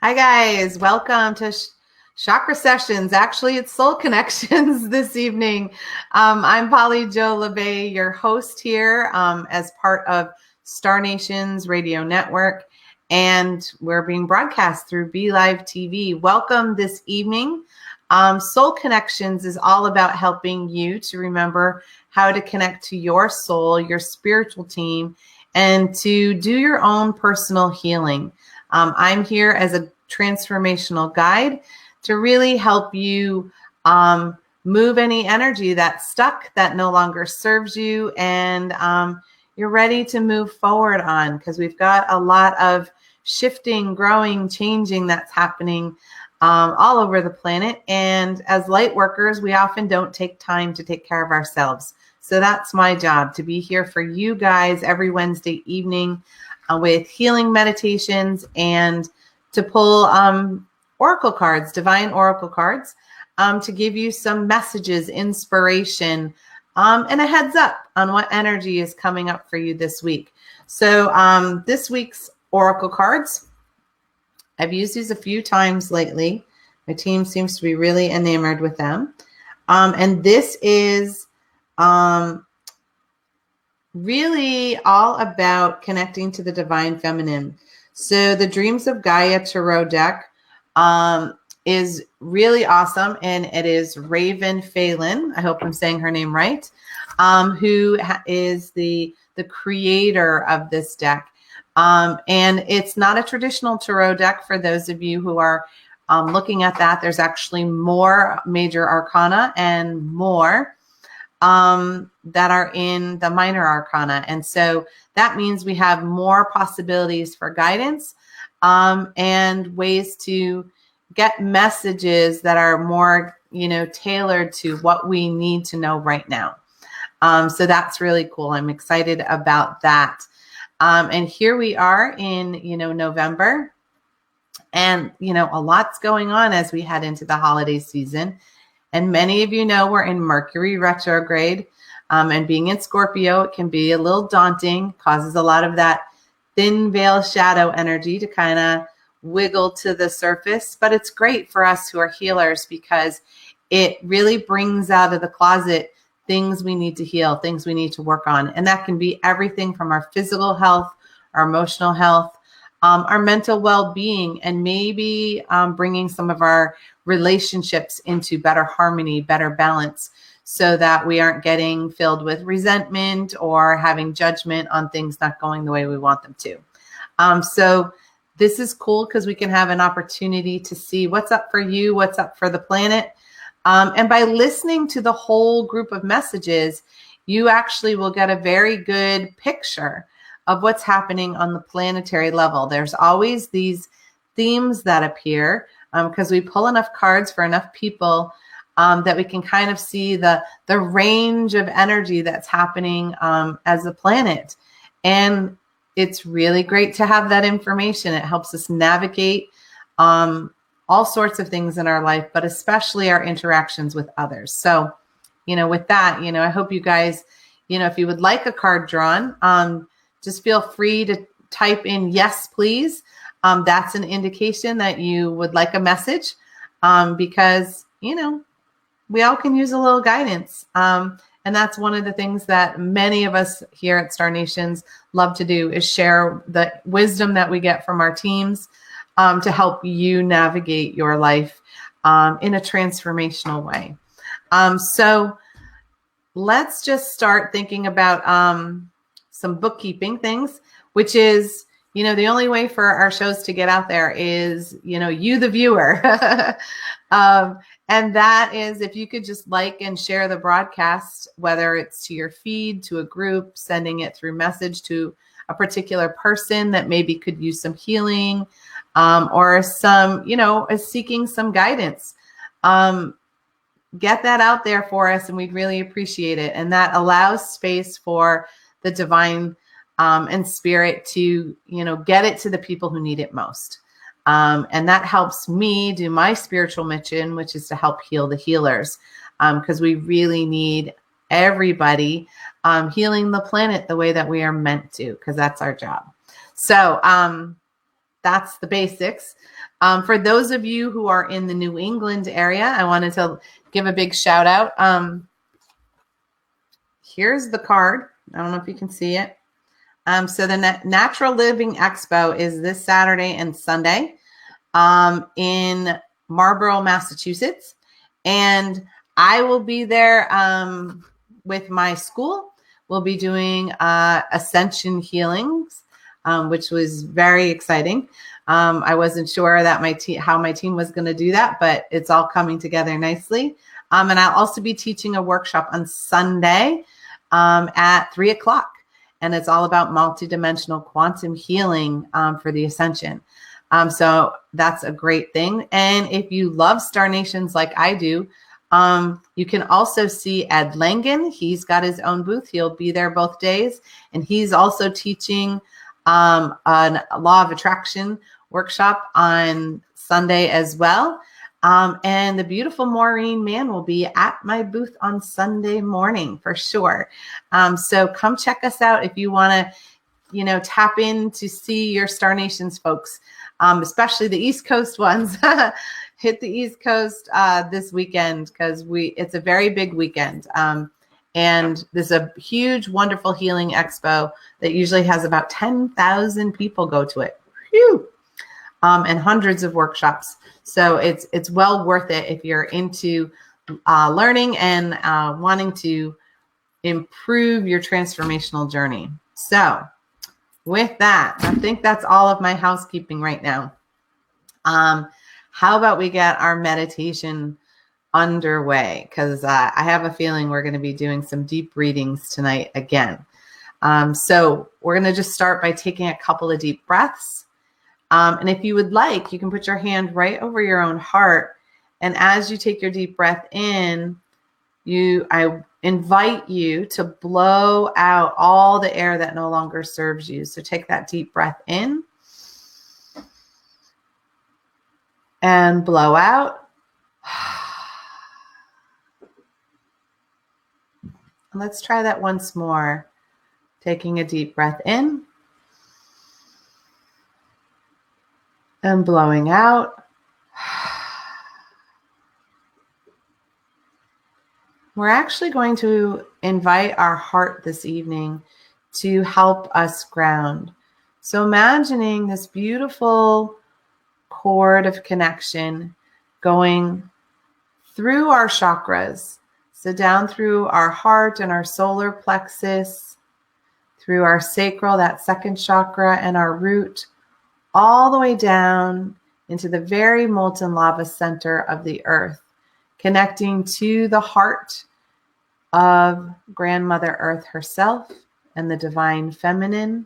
Hi guys, welcome to Chakra Sessions. Actually, it's Soul Connections this evening. I'm Jo Labbé, your host here as part of Star Nation's radio network, and we're being broadcast through Be Live TV. Welcome this evening. Soul Connections is all about helping you to remember how to connect to your soul, your spiritual team, and to do your own personal healing. I'm here as a transformational guide to really help you move any energy that's stuck, that no longer serves you, and you're ready to move forward on, because we've got a lot of shifting, growing, changing that's happening all over the planet. And as light workers, we often don't take time to take care of ourselves. So that's my job, to be here for you guys every Wednesday evening with healing meditations and to pull oracle cards, divine oracle cards, to give you some messages, inspiration, and a heads up on what energy is coming up for you this week. So this week's oracle cards, I've used these a few times lately. My team seems to be really enamored with them. And this is really all about connecting to the divine feminine. So the Dreams of Gaia Tarot deck is really awesome, and it is Raven Phelan, I hope I'm saying her name right, who is the creator of this deck. And it's not a traditional tarot deck. For those of you who are looking at that, there's actually more major arcana and more that are in the minor arcana. And so that means we have more possibilities for guidance and ways to get messages that are more, tailored to what we need to know right now. So that's really cool. I'm excited about that. And here we are in, November, and, a lot's going on as we head into the holiday season. And many of you know we're in Mercury retrograde, and being in Scorpio, it can be a little daunting, causes a lot of that thin veil shadow energy to kind of wiggle to the surface. But it's great for us who are healers, because it really brings out of the closet things we need to heal, things we need to work on. And that can be everything from our physical health, our emotional health, our mental well-being, and maybe bringing some of our relationships into better harmony, better balance, so that we aren't getting filled with resentment or having judgment on things not going the way we want them to. So this is cool because we can have an opportunity to see what's up for you, what's up for the planet. And by listening to the whole group of messages, you actually will get a very good picture of what's happening on the planetary level. There's always these themes that appear because we pull enough cards for enough people that we can kind of see the range of energy that's happening as a planet. And it's really great to have that information. It helps us navigate all sorts of things in our life, but especially our interactions with others. So, with that, I hope you guys, if you would like a card drawn, just feel free to type in yes, please. That's an indication that you would like a message because, we all can use a little guidance. And that's one of the things that many of us here at Star Nations love to do, is share the wisdom that we get from our teams to help you navigate your life in a transformational way. So let's just start thinking about some bookkeeping things, which is, the only way for our shows to get out there is, you, the viewer. And that is if you could just like and share the broadcast, whether it's to your feed, to a group, sending it through message to a particular person that maybe could use some healing or some, is seeking some guidance. Get that out there for us, and we'd really appreciate it. And that allows space for the divine and spirit to, get it to the people who need it most. And that helps me do my spiritual mission, which is to help heal the healers, because we really need everybody healing the planet the way that we are meant to, because that's our job. So that's the basics. For those of you who are in the New England area, I wanted to give a big shout out. Here's the card. I don't know if you can see it. So the Natural Living Expo is this Saturday and Sunday in Marlborough, Massachusetts. And I will be there with my school. We'll be doing ascension healings, which was very exciting. I wasn't sure that how my team was going to do that, but it's all coming together nicely. And I'll also be teaching a workshop on Sunday at 3:00. And it's all about multidimensional quantum healing for the ascension. So that's a great thing. And if you love Star Nations like I do, you can also see Ed Langen. He's got his own booth. He'll be there both days. And he's also teaching a law of attraction workshop on Sunday as well. And the beautiful Maureen Mann will be at my booth on Sunday morning for sure. So come check us out if you want to, tap in to see your Star Nations folks, especially the East Coast ones. Hit the East Coast this weekend because it's a very big weekend. And there's a huge, wonderful healing expo that usually has about 10,000 people go to it. Phew. And hundreds of workshops. So it's well worth it if you're into learning and wanting to improve your transformational journey. So with that, I think that's all of my housekeeping right now. How about we get our meditation underway? Because I have a feeling we're going to be doing some deep readings tonight again. So we're going to just start by taking a couple of deep breaths. And if you would like, you can put your hand right over your own heart. And as you take your deep breath in, I invite you to blow out all the air that no longer serves you. So take that deep breath in and blow out. And let's try that once more. Taking a deep breath in. And blowing out. We're actually going to invite our heart this evening to help us ground. So imagining this beautiful cord of connection going through our chakras. So down through our heart and our solar plexus, through our sacral, that second chakra, and our root, all the way down into the very molten lava center of the earth, connecting to the heart of Grandmother Earth herself and the divine feminine.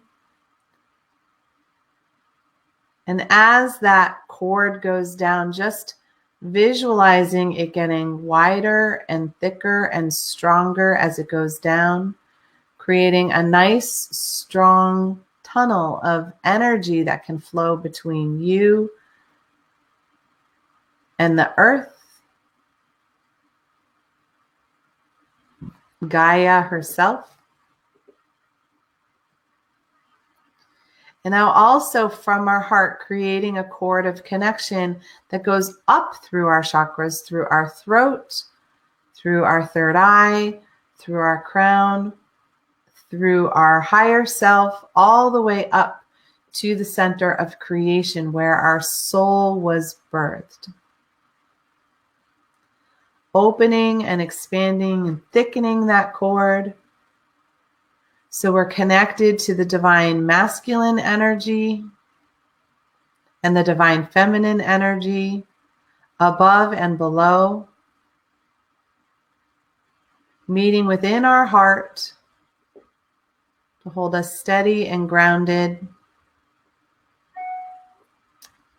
And as that cord goes down, just visualizing it getting wider and thicker and stronger as it goes down, creating a nice, strong tunnel of energy that can flow between you and the earth, Gaia herself. And now also from our heart, creating a cord of connection that goes up through our chakras, through our throat, through our third eye, through our crown, through our higher self, all the way up to the center of creation where our soul was birthed. Opening and expanding and thickening that cord. So we're connected to the divine masculine energy and the divine feminine energy above and below, meeting within our heart to hold us steady and grounded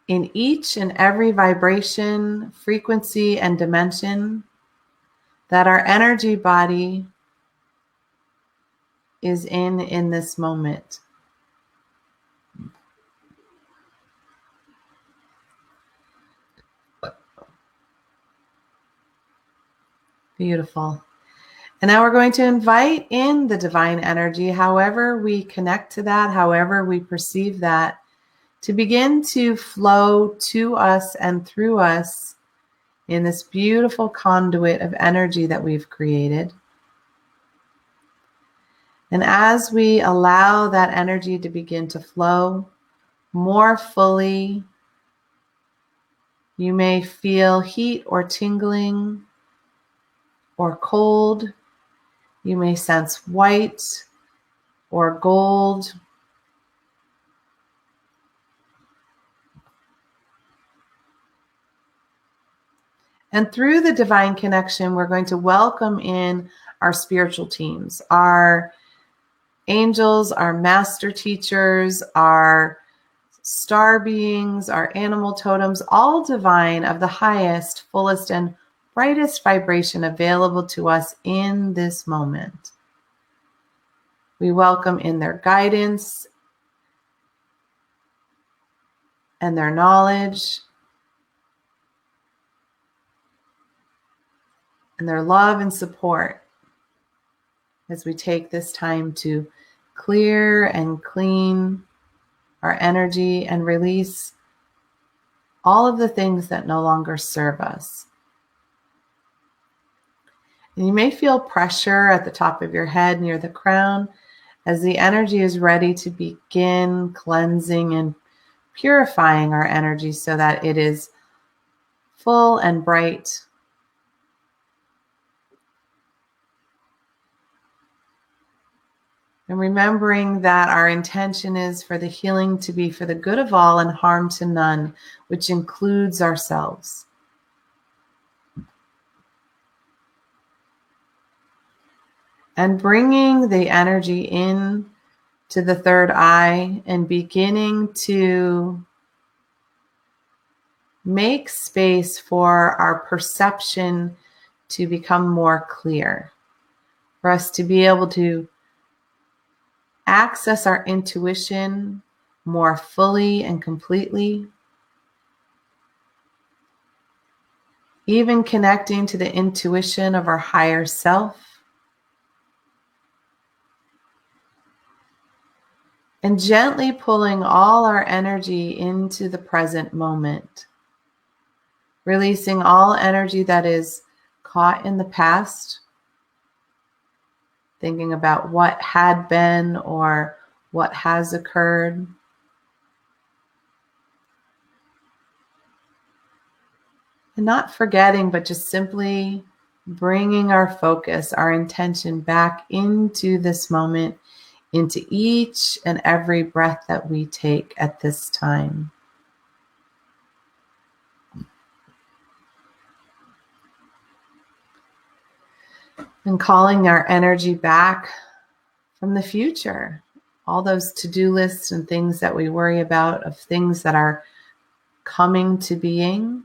in each and every vibration, frequency, and dimension that our energy body is in this moment. Beautiful. And now we're going to invite in the divine energy, however we connect to that, however we perceive that, to begin to flow to us and through us in this beautiful conduit of energy that we've created. And as we allow that energy to begin to flow more fully, you may feel heat or tingling or cold. You may sense white or gold. And through the divine connection, we're going to welcome in our spiritual teams, our angels, our master teachers, our star beings, our animal totems, all divine of the highest, fullest, and brightest vibration available to us in this moment. We welcome in their guidance and their knowledge and their love and support as we take this time to clear and clean our energy and release all of the things that no longer serve us. And you may feel pressure at the top of your head near the crown as the energy is ready to begin cleansing and purifying our energy so that it is full and bright. And remembering that our intention is for the healing to be for the good of all and harm to none, which includes ourselves. And bringing the energy in to the third eye and beginning to make space for our perception to become more clear, for us to be able to access our intuition more fully and completely, even connecting to the intuition of our higher self, and gently pulling all our energy into the present moment, releasing all energy that is caught in the past, thinking about what had been or what has occurred. And not forgetting, but just simply bringing our focus, our intention back into this moment, into each and every breath that we take at this time. And calling our energy back from the future, all those to-do lists and things that we worry about, of things that are coming to being,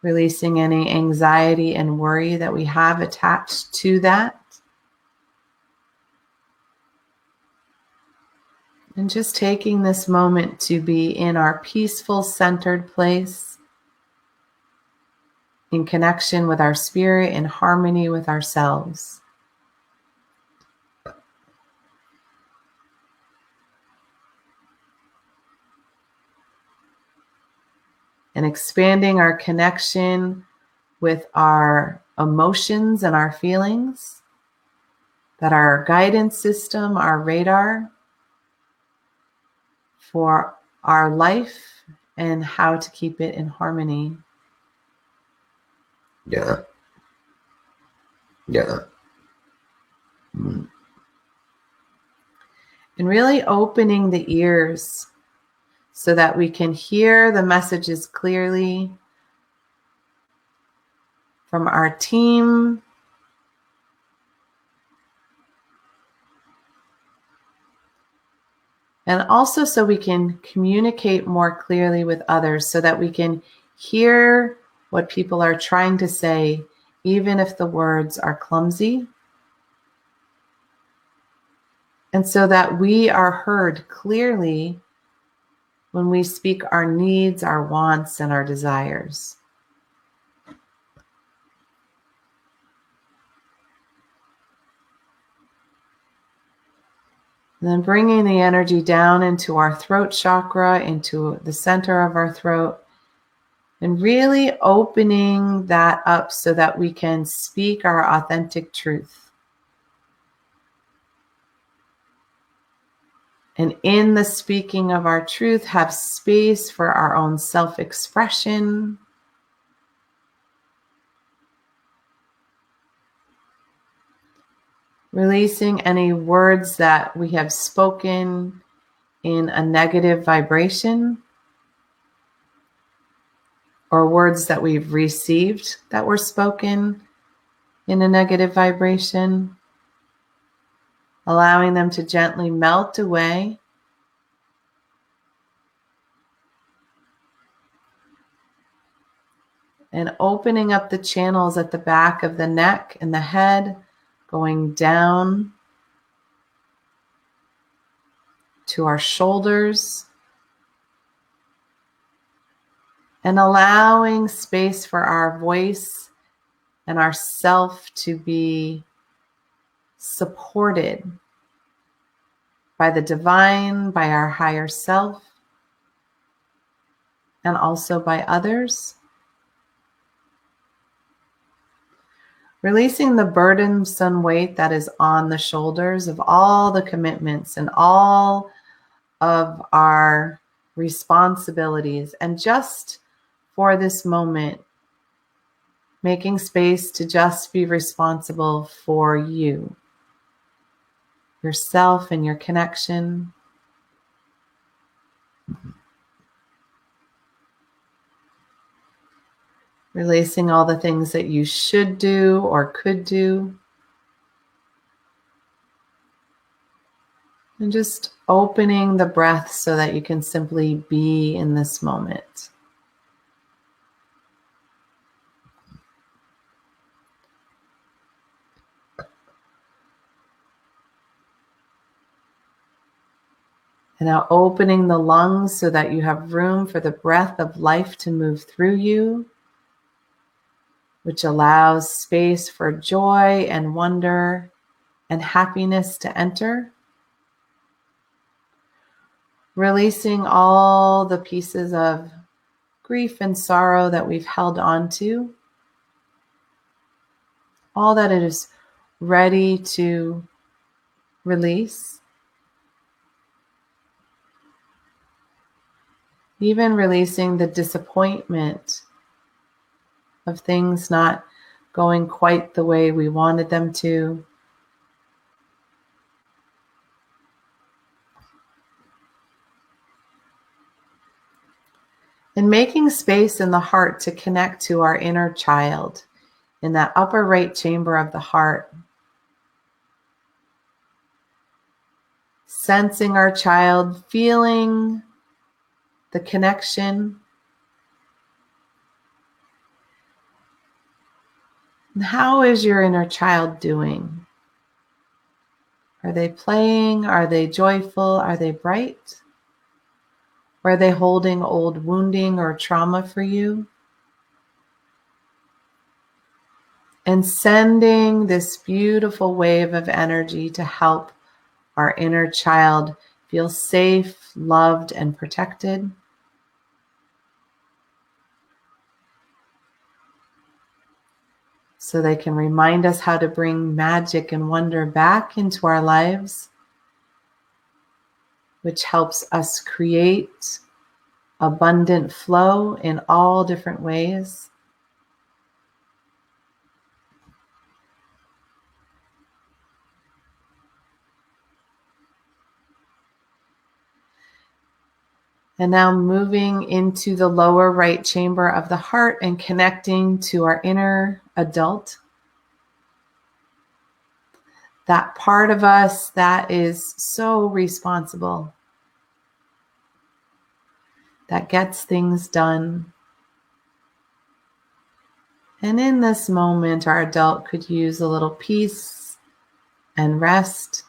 releasing any anxiety and worry that we have attached to that. And just taking this moment to be in our peaceful, centered place, in connection with our spirit, in harmony with ourselves. And expanding our connection with our emotions and our feelings, that our guidance system, our radar for our life and how to keep it in harmony. Yeah. And really opening the ears so that we can hear the messages clearly from our team, and also so we can communicate more clearly with others, so that we can hear what people are trying to say, even if the words are clumsy. And so that we are heard clearly when we speak our needs, our wants, and our desires. And then bringing the energy down into our throat chakra, into the center of our throat, and really opening that up so that we can speak our authentic truth. And in the speaking of our truth, have space for our own self-expression. Releasing any words that we have spoken in a negative vibration, or words that we've received that were spoken in a negative vibration, allowing them to gently melt away. And opening up the channels at the back of the neck and the head, going down to our shoulders, and allowing space for our voice and our self to be supported by the divine, by our higher self, and also by others. Releasing the burdensome weight that is on the shoulders of all the commitments and all of our responsibilities. And just for this moment, making space to just be responsible for you, yourself, and your connection. Releasing all the things that you should do or could do. And just opening the breath so that you can simply be in this moment. And now opening the lungs so that you have room for the breath of life to move through you, which allows space for joy and wonder and happiness to enter. Releasing all the pieces of grief and sorrow that we've held on to, all that it is ready to release. Even releasing the disappointment of things not going quite the way we wanted them to. And making space in the heart to connect to our inner child in that upper right chamber of the heart. Sensing our child, feeling the connection. And how is your inner child doing? Are they playing? Are they joyful? Are they bright? Or are they holding old wounding or trauma for you? And sending this beautiful wave of energy to help our inner child feel safe, loved, and protected. So they can remind us how to bring magic and wonder back into our lives, which helps us create abundant flow in all different ways. And now moving into the lower right chamber of the heart and connecting to our inner adult. That part of us that is so responsible, that gets things done. And in this moment, our adult could use a little peace and rest.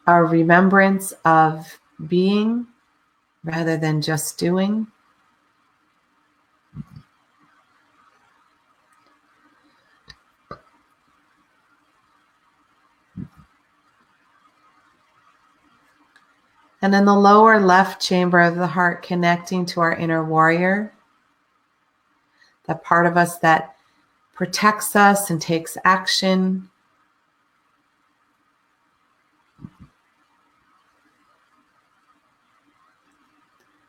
Our remembrance of being rather than just doing. And in the lower left chamber of the heart, connecting to our inner warrior, that part of us that protects us and takes action.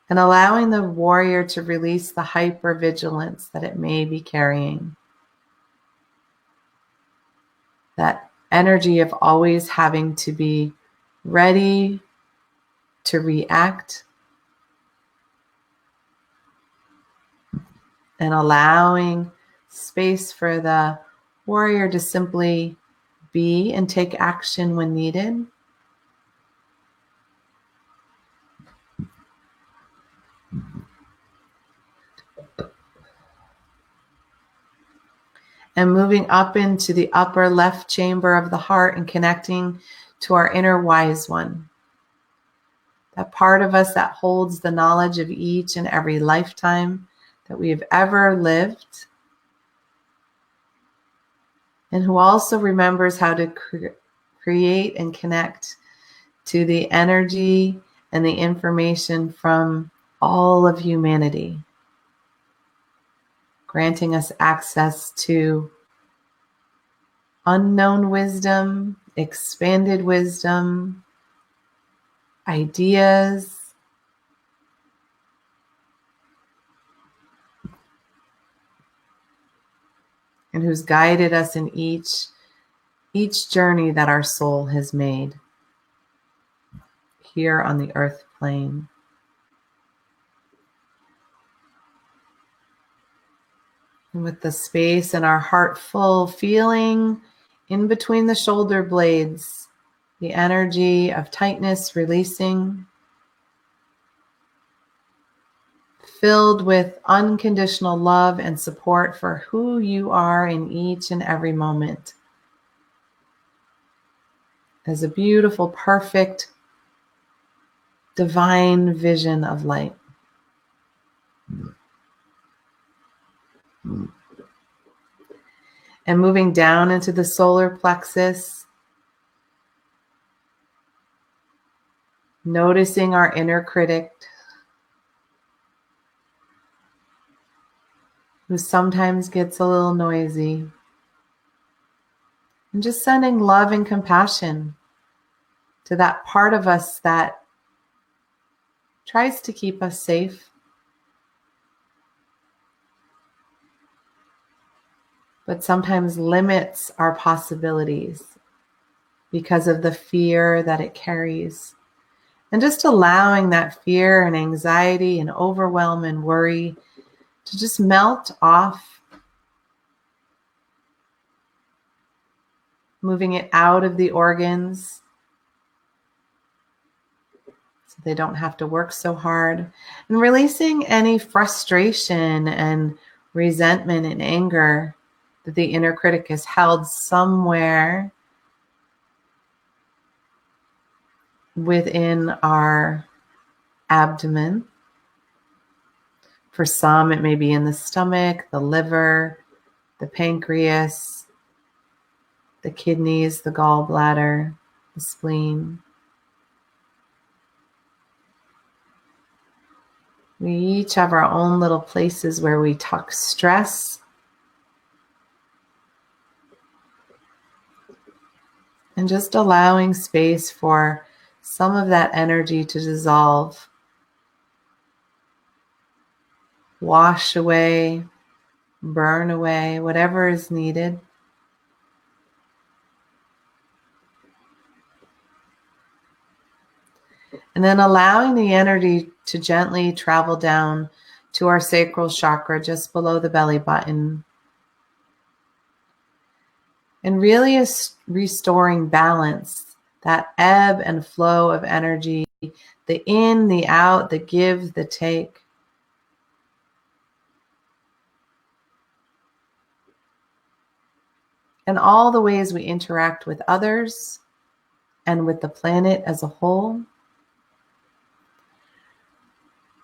And allowing the warrior to release the hypervigilance that it may be carrying. That energy of always having to be ready to react. And allowing space for the warrior to simply be and take action when needed. And moving up into the upper left chamber of the heart and connecting to our inner wise one. That part of us that holds the knowledge of each and every lifetime that we have ever lived. And who also remembers how to create and connect to the energy and the information from all of humanity, granting us access to unknown wisdom, expanded wisdom, ideas, and who's guided us in each journey that our soul has made here on the earth plane. And with the space in our heart full, feeling in between the shoulder blades, the energy of tightness releasing, filled with unconditional love and support for who you are in each and every moment. As a beautiful, perfect, divine vision of light. And moving down into the solar plexus, noticing our inner critic, who sometimes gets a little noisy, and just sending love and compassion to that part of us that tries to keep us safe, but sometimes limits our possibilities because of the fear that it carries. And just allowing that fear and anxiety and overwhelm and worry to just melt off, moving it out of the organs so they don't have to work so hard, and releasing any frustration and resentment and anger that the inner critic has held somewhere within our abdomen. For some, it may be in the stomach, the liver, the pancreas, the kidneys, the gallbladder, the spleen. We each have our own little places where we tuck stress. And just allowing space for some of that energy to dissolve, wash away, burn away, whatever is needed. And then allowing the energy to gently travel down to our sacral chakra just below the belly button. And really is restoring balance, that ebb and flow of energy, the in, the out, the give, the take. And all the ways we interact with others and with the planet as a whole.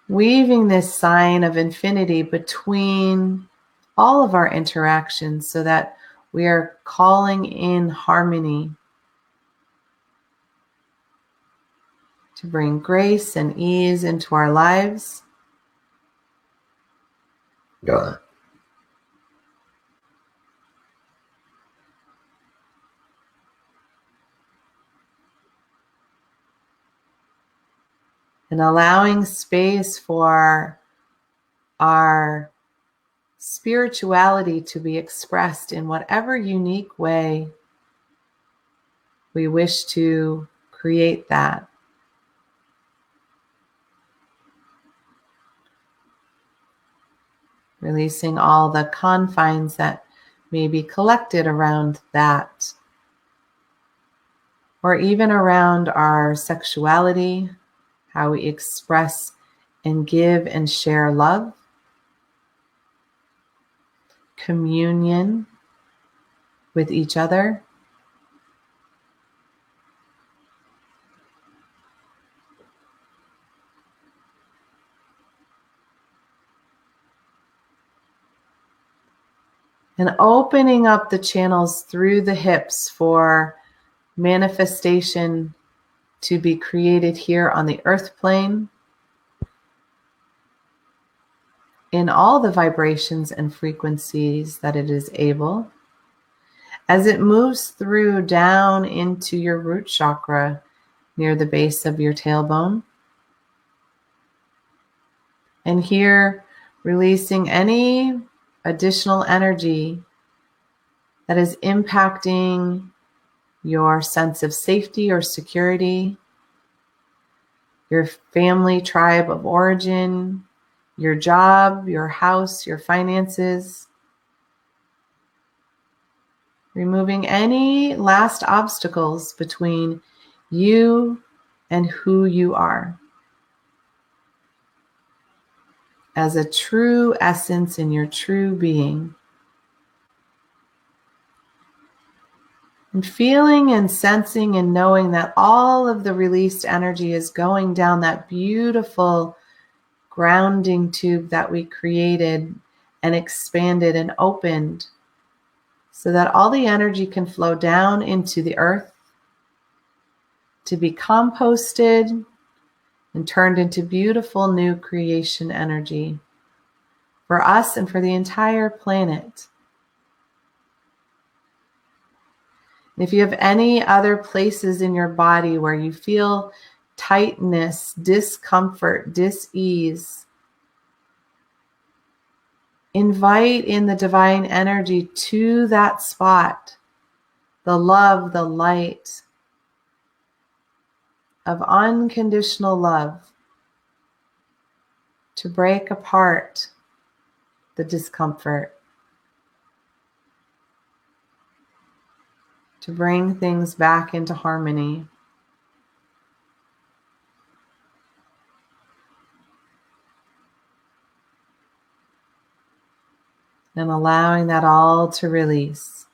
Weaving this sign of infinity between all of our interactions so that we are calling in harmony to bring grace and ease into our lives. Yeah. And allowing space for our spirituality to be expressed in whatever unique way we wish to create that. Releasing all the confines that may be collected around that, or even around our sexuality, how we express and give and share love, communion with each other, and opening up the channels through the hips for manifestation to be created here on the earth plane in all the vibrations and frequencies that it is able, as it moves through down into your root chakra near the base of your tailbone. And here, releasing any additional energy that is impacting your sense of safety or security, your family tribe of origin, your job, your house, your finances. Removing any last obstacles between you and who you are as a true essence in your true being. And feeling and sensing and knowing that all of the released energy is going down that beautiful grounding tube that we created and expanded and opened, so that all the energy can flow down into the earth to be composted and turned into beautiful new creation energy for us and for the entire planet. If you have any other places in your body where you feel tightness, discomfort, dis-ease, invite in the divine energy to that spot, the love, the light of unconditional love, to break apart the discomfort, to bring things back into harmony. And allowing that all to release.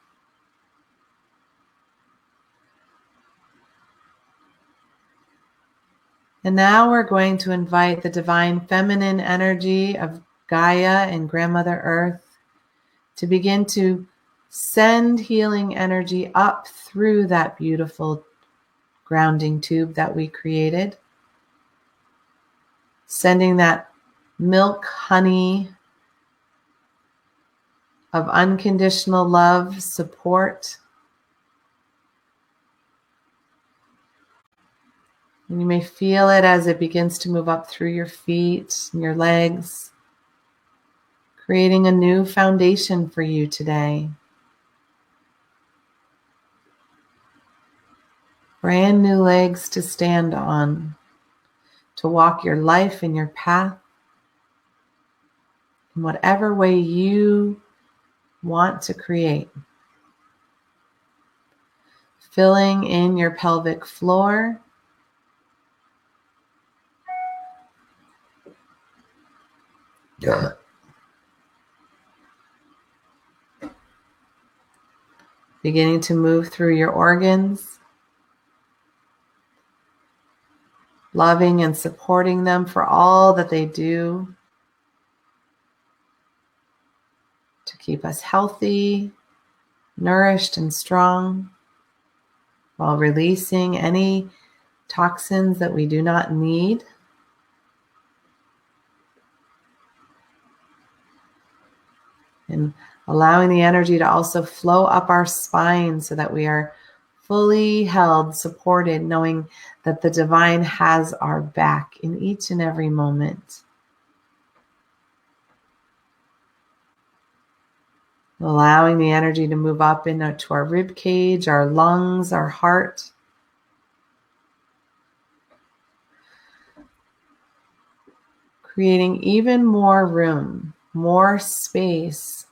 And now we're going to invite the divine feminine energy of Gaia and Grandmother Earth to begin to send healing energy up through that beautiful grounding tube that we created. Sending that milk, honey of unconditional love, support. And you may feel it as it begins to move up through your feet and your legs, creating a new foundation for you today. Brand new legs to stand on, to walk your life and your path in whatever way you want to create. Filling in your pelvic floor, Yeah. beginning to move through your organs, loving and supporting them for all that they do to keep us healthy, nourished, and strong, while releasing any toxins that we do not need. And allowing the energy to also flow up our spine so that we are fully held, supported, knowing that the divine has our back in each and every moment. Allowing the energy to move up into our rib cage, our lungs, our heart. Creating even more room, more space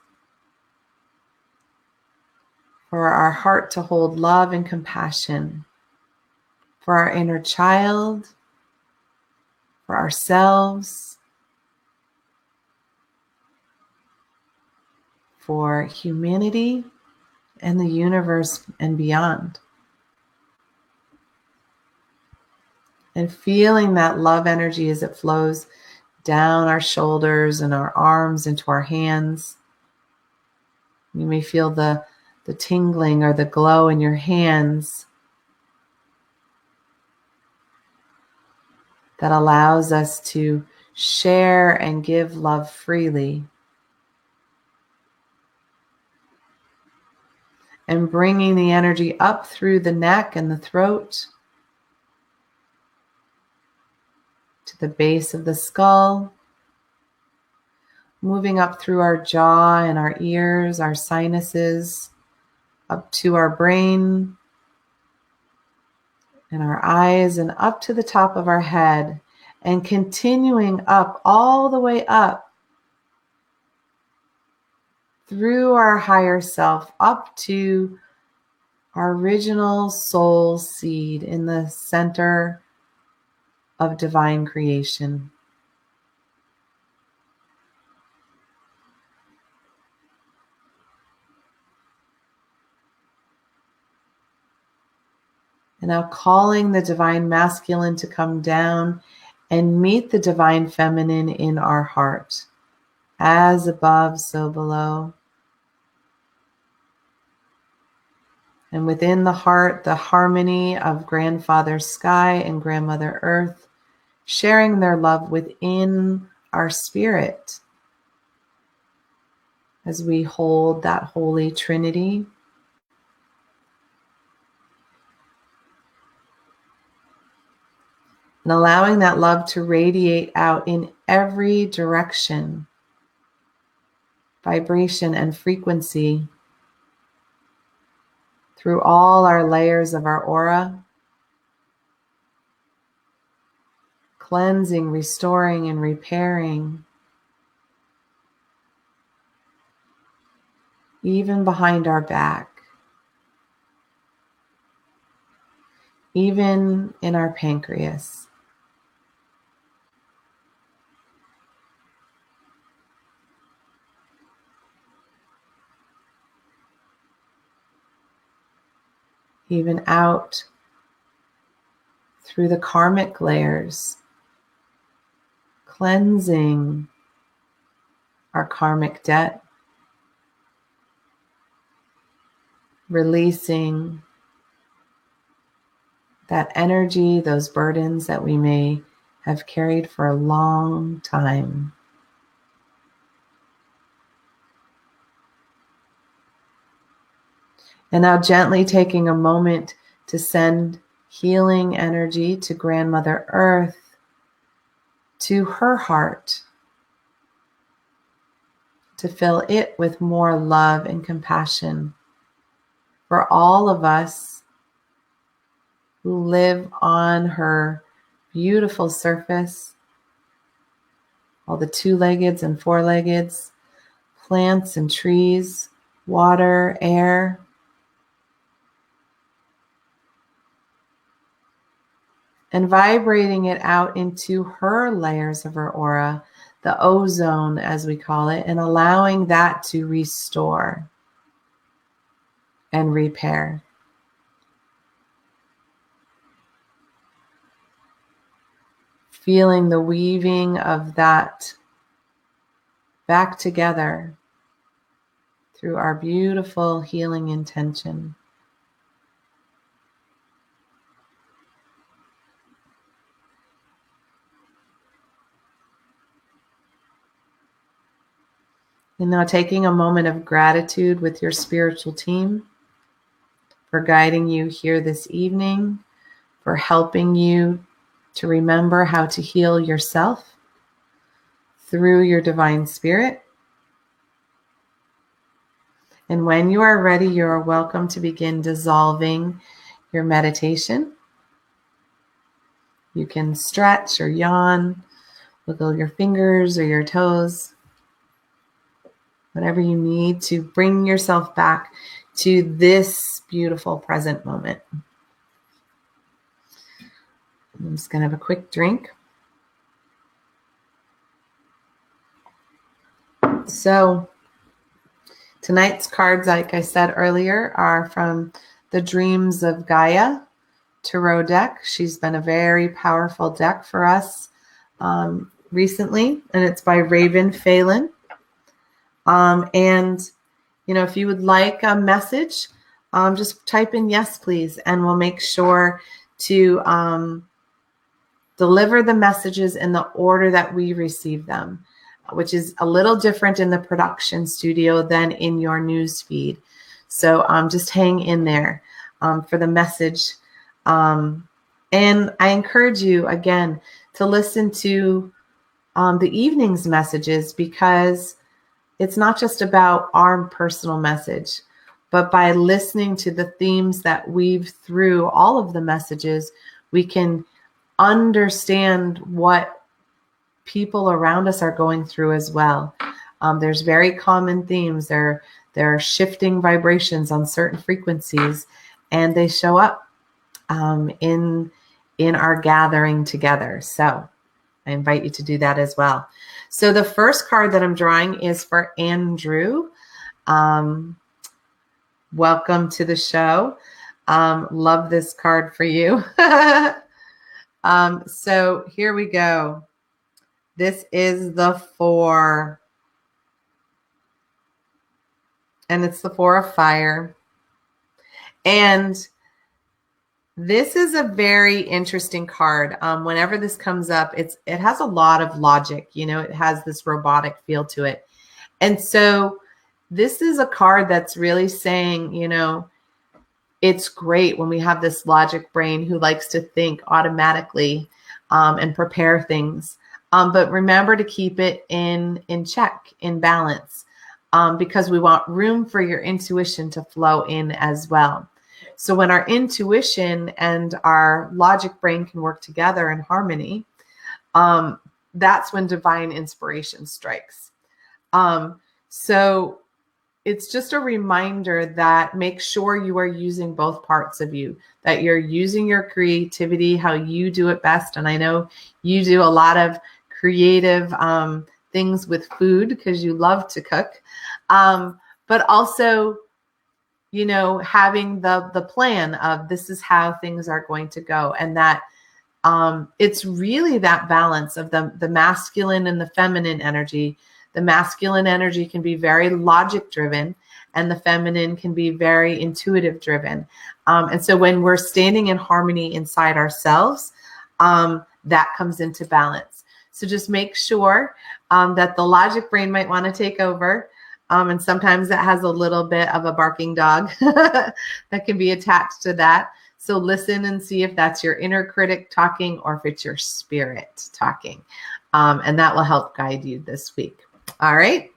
for our heart to hold love and compassion, for our inner child, for ourselves, for humanity and the universe and beyond. And feeling that love energy as it flows down our shoulders and our arms into our hands. You may feel the tingling or the glow in your hands that allows us to share and give love freely. And bringing the energy up through the neck and the throat to the base of the skull, moving up through our jaw and our ears, our sinuses, up to our brain and our eyes, and up to the top of our head, and continuing up all the way up through our higher self, up to our original soul seed in the center of divine creation. And now calling the divine masculine to come down and meet the divine feminine in our heart. As above, so below. And within the heart, the harmony of Grandfather Sky and Grandmother Earth, sharing their love within our spirit as we hold that Holy Trinity. And allowing that love to radiate out in every direction, vibration and frequency, through all our layers of our aura, cleansing, restoring, and repairing, even behind our back, even in our pancreas. Even out through the karmic layers, cleansing our karmic debt, releasing that energy, those burdens that we may have carried for a long time. And now gently taking a moment to send healing energy to Grandmother Earth, to her heart, to fill it with more love and compassion for all of us who live on her beautiful surface, all the two-leggeds and four-leggeds, plants and trees, water, air, and vibrating it out into her layers of her aura, the ozone as we call it, and allowing that to restore and repair. Feeling the weaving of that back together through our beautiful healing intention. And now taking a moment of gratitude with your spiritual team for guiding you here this evening, for helping you to remember how to heal yourself through your divine spirit. And when you are ready, you are welcome to begin dissolving your meditation. You can stretch or yawn, wiggle your fingers or your toes, whatever you need to bring yourself back to this beautiful present moment. I'm just going to have a quick drink. So tonight's cards, like I said earlier, are from the Dreams of Gaia Tarot deck. She's been a very powerful deck for us recently, and it's by Raven Phelan. And, you know, if you would like a message, just type in yes, please, and we'll make sure to deliver the messages in the order that we receive them, which is a little different in the production studio than in your news feed. So just hang in there for the message. And I encourage you, again, to listen to the evening's messages, because it's not just about our personal message, but by listening to the themes that weave through all of the messages, we can understand what people around us are going through as well. There's very common themes. There are shifting vibrations on certain frequencies, and they show up in our gathering together. So I invite you to do that as well. So the first card that I'm drawing is for Andrew. Welcome to the show. Love this card for you. So here we go. This is the 4. And it's the 4 of fire. And this is a very interesting card. Whenever this comes up, it has a lot of logic. You know, it has this robotic feel to it. And so this is a card that's really saying, you know, it's great when we have this logic brain who likes to think automatically and prepare things. But remember to keep it in check, in balance, because we want room for your intuition to flow in as well. So when our intuition and our logic brain can work together in harmony, that's when divine inspiration strikes. So it's just a reminder that make sure you are using both parts of you, that you're using your creativity, how you do it best. And I know you do a lot of creative things with food because you love to cook, but also, you know, having the plan of this is how things are going to go. And that it's really that balance of the masculine and the feminine energy. The masculine energy can be very logic driven, and the feminine can be very intuitive driven. And so when we're standing in harmony inside ourselves, that comes into balance. So just make sure that the logic brain might want to take over. And sometimes that has a little bit of a barking dog that can be attached to that. So listen and see if that's your inner critic talking or if it's your spirit talking. And that will help guide you this week. All right.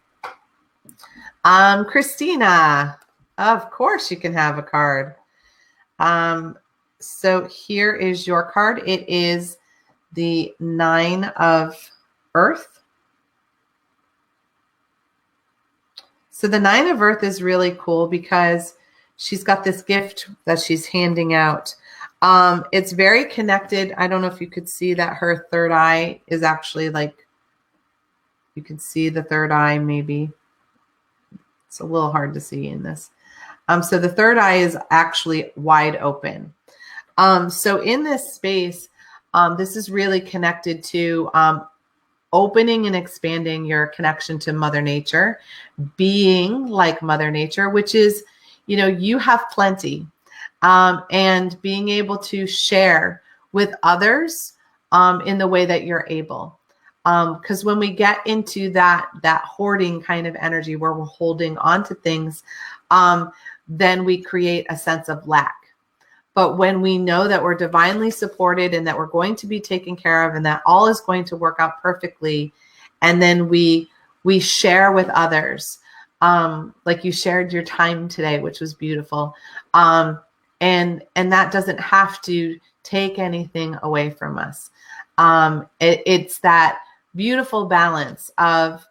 Christina, of course you can have a card. So here is your card. It is the 9 of Earth. So the 9 of Earth is really cool because she's got this gift that she's handing out. It's very connected. I don't know if you could see that her third eye is actually like, you can see the third eye maybe. It's a little hard to see in this. So the third eye is actually wide open. So in this space, this is really connected to opening and expanding your connection to Mother Nature, being like Mother Nature, which is, you know, you have plenty, and being able to share with others in the way that you're able. Because when we get into that hoarding kind of energy where we're holding on to things, then we create a sense of lack. But when we know that we're divinely supported and that we're going to be taken care of and that all is going to work out perfectly, and then we share with others, like you shared your time today, which was beautiful, and that doesn't have to take anything away from us. It's that beautiful balance of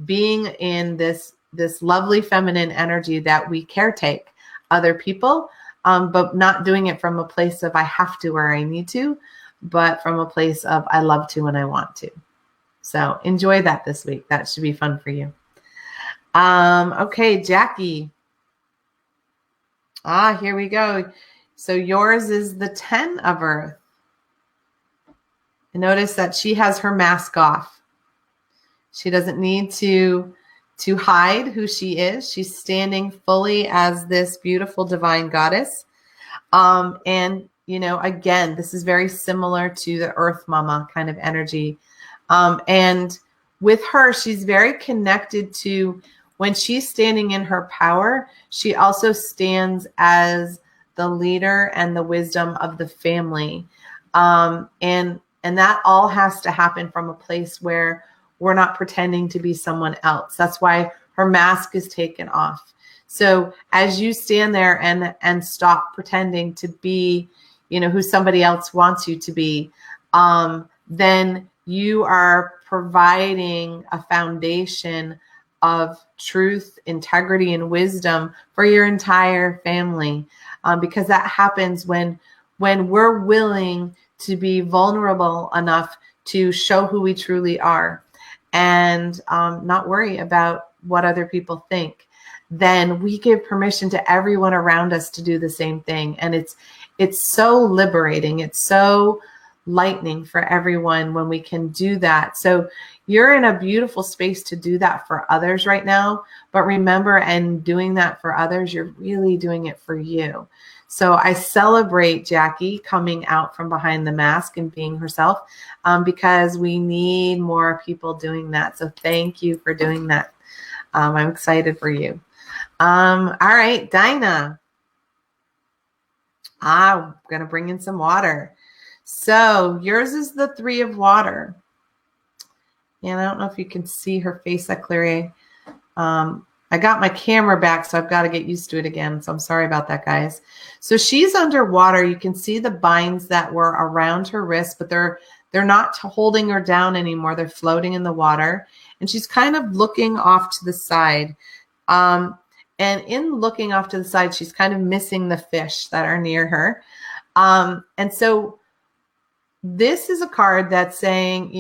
being in this lovely feminine energy that we caretake other people, but not doing it from a place of I have to or I need to, but from a place of I love to and I want to. So enjoy that this week. That should be fun for you. Okay, Jackie. Here we go. So yours is the 10 of Earth. And notice that she has her mask off. She doesn't need to hide who she is. She's standing fully as this beautiful divine goddess. And, again, this is very similar to the Earth Mama kind of energy. And with her, she's very connected to when she's standing in her power, she also stands as the leader and the wisdom of the family. And that all has to happen from a place where we're not pretending to be someone else. That's why her mask is taken off. So as you stand there and stop pretending to be, who somebody else wants you to be, then you are providing a foundation of truth, integrity, and wisdom for your entire family. Because that happens when we're willing to be vulnerable enough to show who we truly are and not worry about what other people think. Then we give permission to everyone around us to do the same thing. And it's so liberating. It's so lightening for everyone when we can do that. So you're in a beautiful space to do that for others right now. But remember, and doing that for others, you're really doing it for you. So I celebrate Jackie coming out from behind the mask and being herself, because we need more people doing that. So thank you for doing that. I'm excited for you. All right, Dinah. I'm going to bring in some water. So yours is the 3 of water. And I don't know if you can see her face that clearly. I got my camera back, so I've got to get used to it again. So I'm sorry about that, guys. So she's underwater. You can see the binds that were around her wrist, but they're not holding her down anymore. They're floating in the water. And she's kind of looking off to the side. And in looking off to the side, she's kind of missing the fish that are near her. And so this is a card that's saying,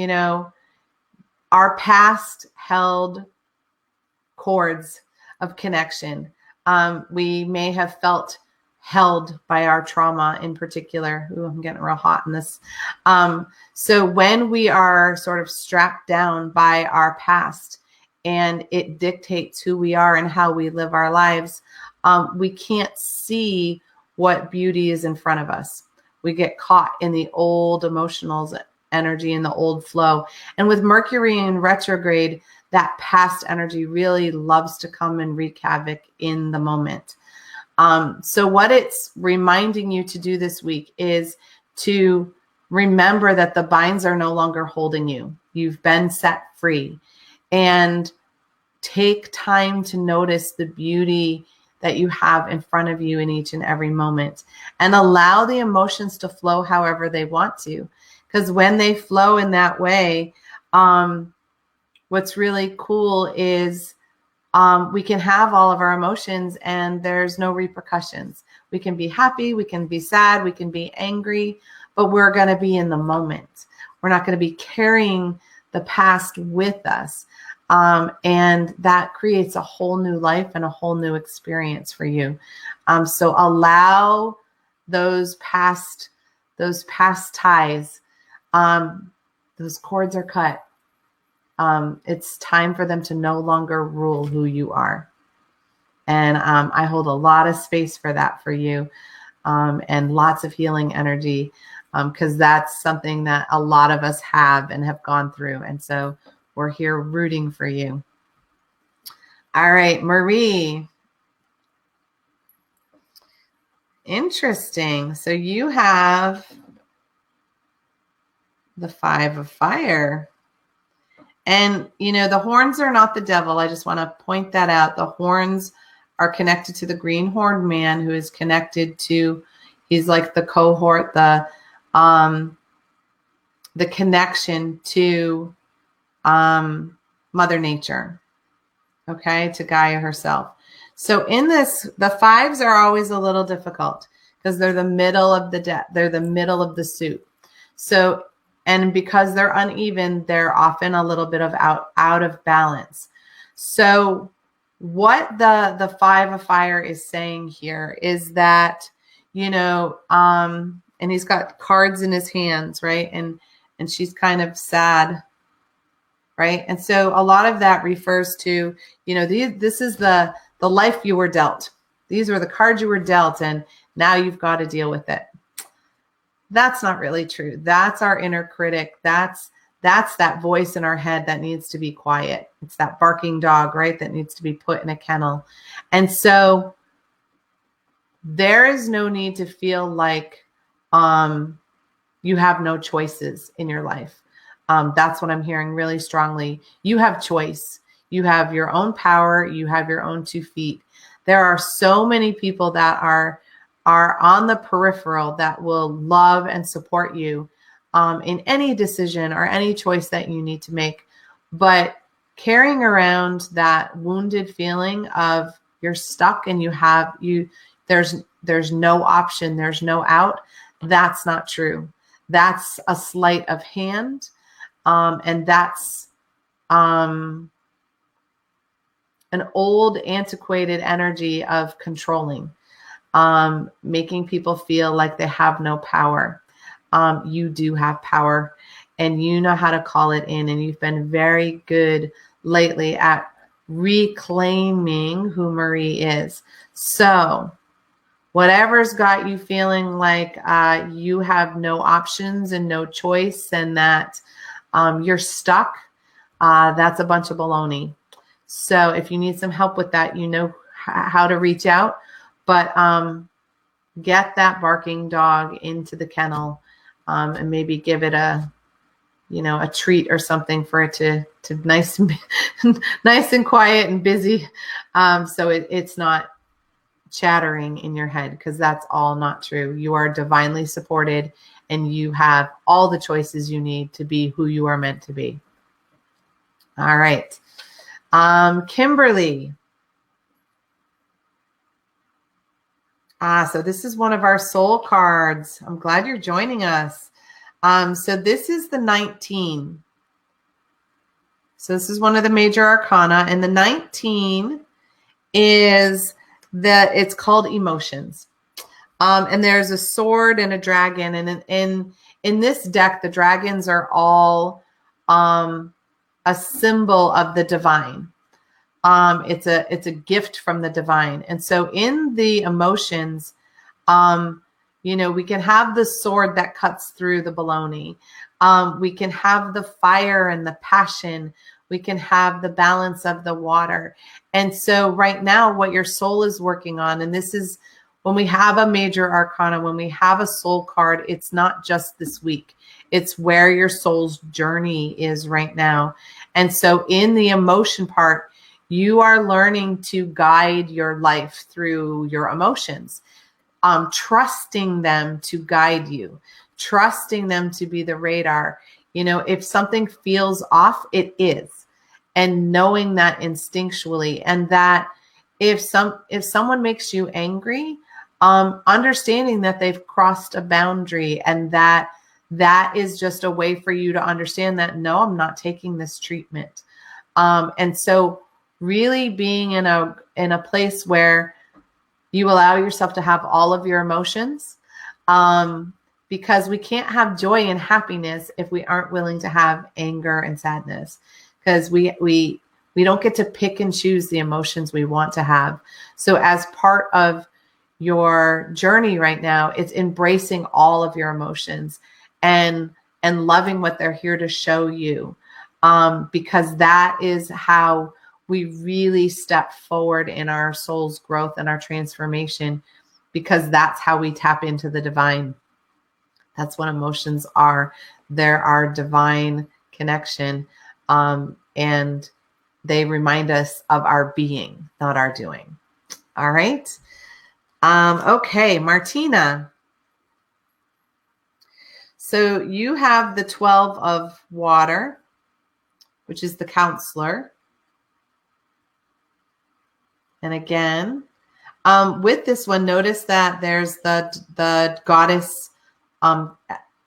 our past held cords of connection. We may have felt held by our trauma in particular. Ooh, I'm getting real hot in this. So when we are sort of strapped down by our past and it dictates who we are and how we live our lives, we can't see what beauty is in front of us. We get caught in the old emotional energy and the old flow. And with Mercury in retrograde, that past energy really loves to come and wreak havoc in the moment. So what it's reminding you to do this week is to remember that the binds are no longer holding you. You've been set free. And take time to notice the beauty that you have in front of you in each and every moment, and allow the emotions to flow however they want to. Because when they flow in that way, what's really cool is we can have all of our emotions and there's no repercussions. We can be happy, we can be sad, we can be angry, but we're going to be in the moment. We're not going to be carrying the past with us. And that creates a whole new life and a whole new experience for you. So allow those past ties, those cords are cut. It's time for them to no longer rule who you are. And I hold a lot of space for that for you, and lots of healing energy. because that's something that a lot of us have and have gone through. And so we're here rooting for you. All right, Marie. Interesting. So you have the 5 of fire. And, the horns are not the devil. I just want to point that out. The horns are connected to the green horned man, who is connected to, he's like the cohort, the connection to Mother Nature, okay, to Gaia herself. So in this, the 5s are always a little difficult because they're the middle of they're the middle of the soup. So, and because they're uneven, they're often a little bit of out of balance. So what the 5 of fire is saying here is that, and he's got cards in his hands, right? And she's kind of sad, right? And so a lot of that refers to, this is the life you were dealt. These were the cards you were dealt, and now you've got to deal with it. That's not really true. That's our inner critic. That's that voice in our head that needs to be quiet. It's that barking dog, right? That needs to be put in a kennel. And so there is no need to feel like you have no choices in your life. That's what I'm hearing really strongly. You have choice. You have your own power. You have your own 2 feet. There are so many people that are on the peripheral that will love and support you in any decision or any choice that you need to make. But carrying around that wounded feeling of you're stuck and there's no option, there's no out, that's not true. That's a sleight of hand. And that's an old, antiquated energy of controlling, making people feel like they have no power. You do have power, and you know how to call it in. And you've been very good lately at reclaiming who Marie is. So whatever's got you feeling like you have no options and no choice, and that you're stuck, that's a bunch of baloney. So if you need some help with that, you know how to reach out. But get that barking dog into the kennel, and maybe give it a treat or something for it to nice and quiet and busy, so it's not chattering in your head, because that's all not true. You are divinely supported, and you have all the choices you need to be who you are meant to be. All right. Kimberly. So this is one of our soul cards. I'm glad you're joining us. So this is the 19. So this is one of the major arcana, and the 19 is that it's called emotions. And there's a sword and a dragon, and in this deck, the dragons are all a symbol of the divine. It's a gift from the divine. And so in the emotions, we can have the sword that cuts through the baloney. We can have the fire and the passion. We can have the balance of the water. And so right now, what your soul is working on, and this is when we have a major arcana, when we have a soul card, it's not just this week. It's where your soul's journey is right now. And so in the emotion part, you are learning to guide your life through your emotions, trusting them to guide you, trusting them to be the radar. If something feels off, it is. And knowing that instinctually, and that if someone makes you angry, understanding that they've crossed a boundary, and that is just a way for you to understand that, no, I'm not taking this treatment. And so really being in a place where you allow yourself to have all of your emotions, because we can't have joy and happiness if we aren't willing to have anger and sadness, because we don't get to pick and choose the emotions we want to have. So as part of your journey right now, it's embracing all of your emotions and loving what they're here to show you, because that is how we really step forward in our soul's growth and our transformation, because that's how we tap into the divine. That's what emotions are. They're our divine connection, and they remind us of our being, not our doing. All right. Okay, Martina. So you have the 12 of water, which is the counselor. And again, with this one, notice that there's the goddess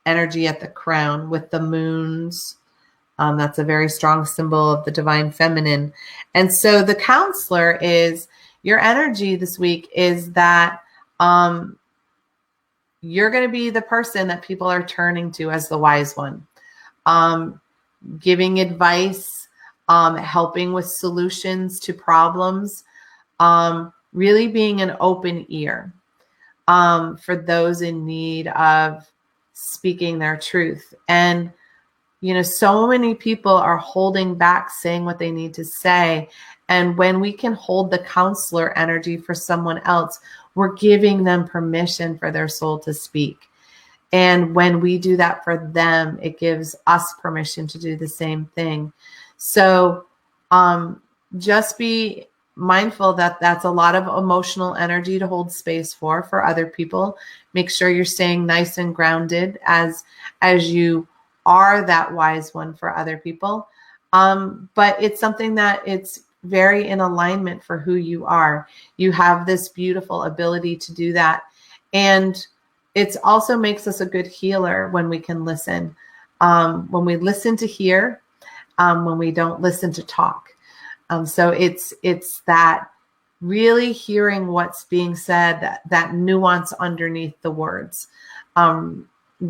energy at the crown with the moons. That's a very strong symbol of the divine feminine. And so the counselor is your energy this week, is that you're going to be the person that people are turning to as the wise one, giving advice, helping with solutions to problems, really being an open ear for those in need of speaking their truth. And, so many people are holding back saying what they need to say. And when we can hold the counselor energy for someone else, we're giving them permission for their soul to speak. And when we do that for them, it gives us permission to do the same thing. So just be mindful that that's a lot of emotional energy to hold space for other people. Make sure you're staying nice and grounded as you are that wise one for other people. But it's something that it's very in alignment for who you are. You have this beautiful ability to do that. And it also makes us a good healer when we can listen. When we listen to hear, when we don't listen to talk. So it's that really hearing what's being said, that nuance underneath the words,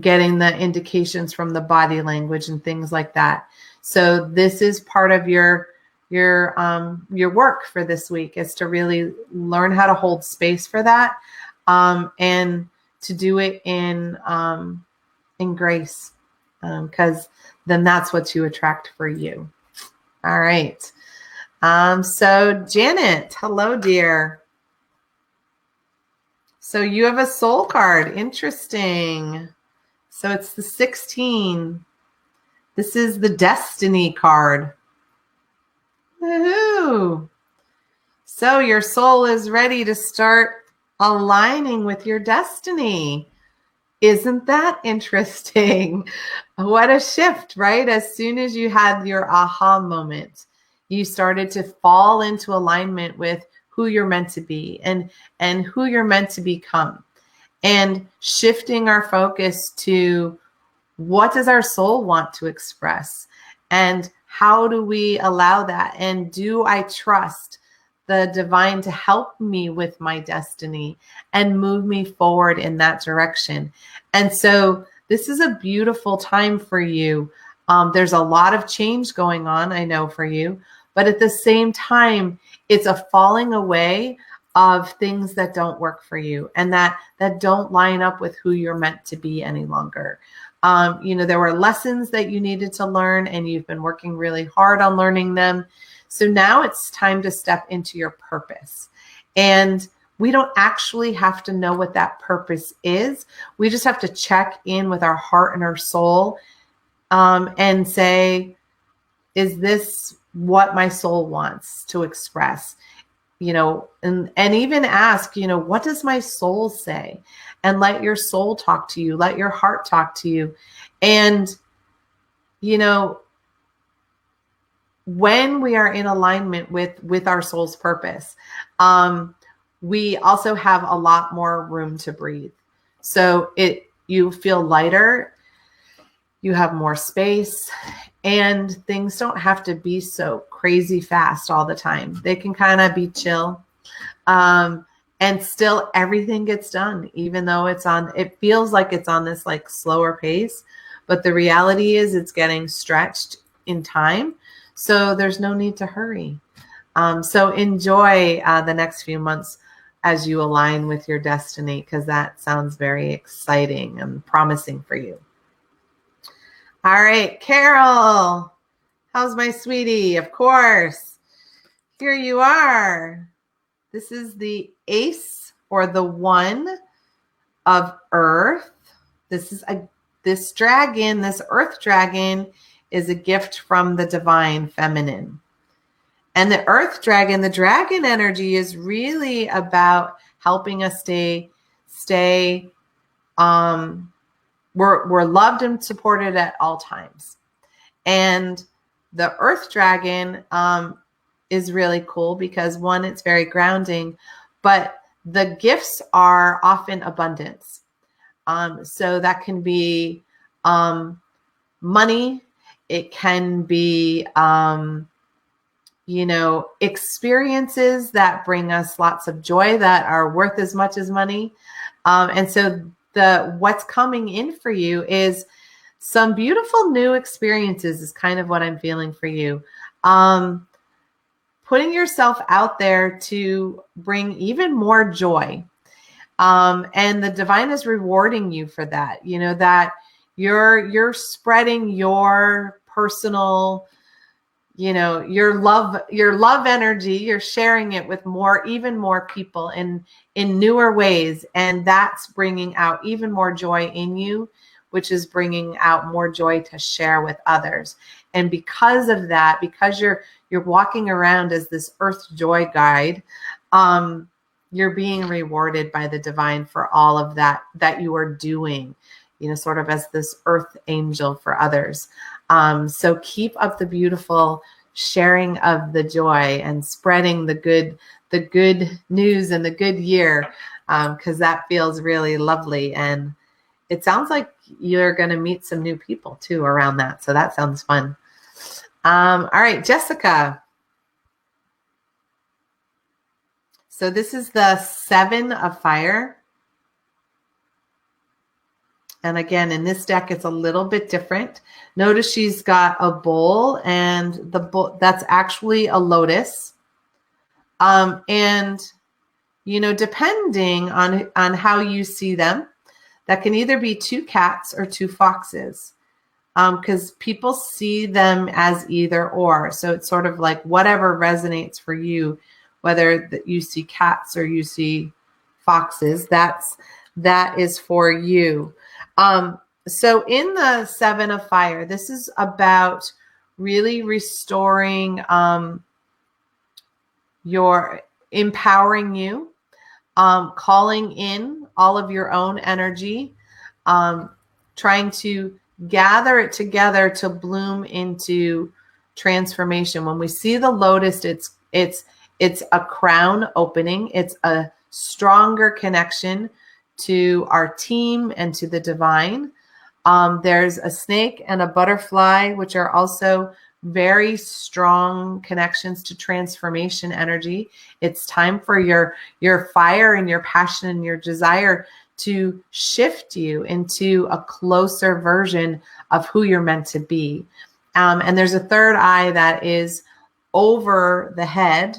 getting the indications from the body language and things like that. So this is part of your work for this week, is to really learn how to hold space for that, and to do it in grace, because then that's what you attract for you. All right. So Janet, hello, dear. So you have a soul card. Interesting. So it's the 16. This is the destiny card. Woohoo. So your soul is ready to start aligning with your destiny. Isn't that interesting? What a shift, right? As soon as you had your aha moment, you started to fall into alignment with who you're meant to be and who you're meant to become, and shifting our focus to what does our soul want to express, and how do we allow that? And do I trust the divine to help me with my destiny and move me forward in that direction? And so this is a beautiful time for you. There's a lot of change going on, I know, for you, but at the same time, it's a falling away of things that don't work for you and that don't line up with who you're meant to be any longer. There were lessons that you needed to learn, and you've been working really hard on learning them. So now it's time to step into your purpose. And we don't actually have to know what that purpose is. We just have to check in with our heart and our soul, and say, is this what my soul wants to express? And even ask, what does my soul say? And let your soul talk to you. Let your heart talk to you. And, when we are in alignment with our soul's purpose, we also have a lot more room to breathe. So you feel lighter, you have more space, and things don't have to be so crazy fast all the time. They can kind of be chill. And still everything gets done, even though it feels like it's on this like slower pace, but the reality is it's getting stretched in time. So there's no need to hurry. So enjoy the next few months. as you align with your destiny, because that sounds very exciting and promising for you. All right, Carol, how's my sweetie? Of course, here you are. This is the ace or the one of earth. This dragon, this earth dragon, is a gift from the divine feminine. And the earth dragon, the dragon energy, is really about helping us stay we're loved and supported at all times. And the earth dragon is really cool because, one, it's very grounding, but the gifts are often abundance. So that can be money. It can be, experiences that bring us lots of joy that are worth as much as money. And so what's coming in for you is some beautiful new experiences is kind of what I'm feeling for you. Putting yourself out there to bring even more joy. And the divine is rewarding you for that, that you're spreading your personal, your love energy, you're sharing it with even more people in newer ways. And that's bringing out even more joy in you, which is bringing out more joy to share with others. And because of that, because you're walking around as this earth joy guide, you're being rewarded by the divine for all of that you are doing, sort of as this earth angel for others. So keep up the beautiful sharing of the joy and spreading the good news and the good year, because that feels really lovely. And it sounds like you're going to meet some new people too around that. So that sounds fun. All right, Jessica. So this is the 7 of fire. And again, in this deck, it's a little bit different. Notice she's got a bowl, and the bowl, that's actually a lotus. And, depending on how you see them, that can either be 2 cats or 2 foxes, because people see them as either or. So it's sort of like whatever resonates for you, whether you see cats or you see foxes, that is for you. So in the 7 of fire, this is about really restoring empowering you, calling in all of your own energy, trying to gather it together to bloom into transformation. When we see the lotus, it's a crown opening. It's a stronger connection to our team and to the divine. There's a snake and a butterfly, which are also very strong connections to transformation energy. It's time for your fire and your passion and your desire to shift you into a closer version of who you're meant to be. And there's a third eye that is over the head,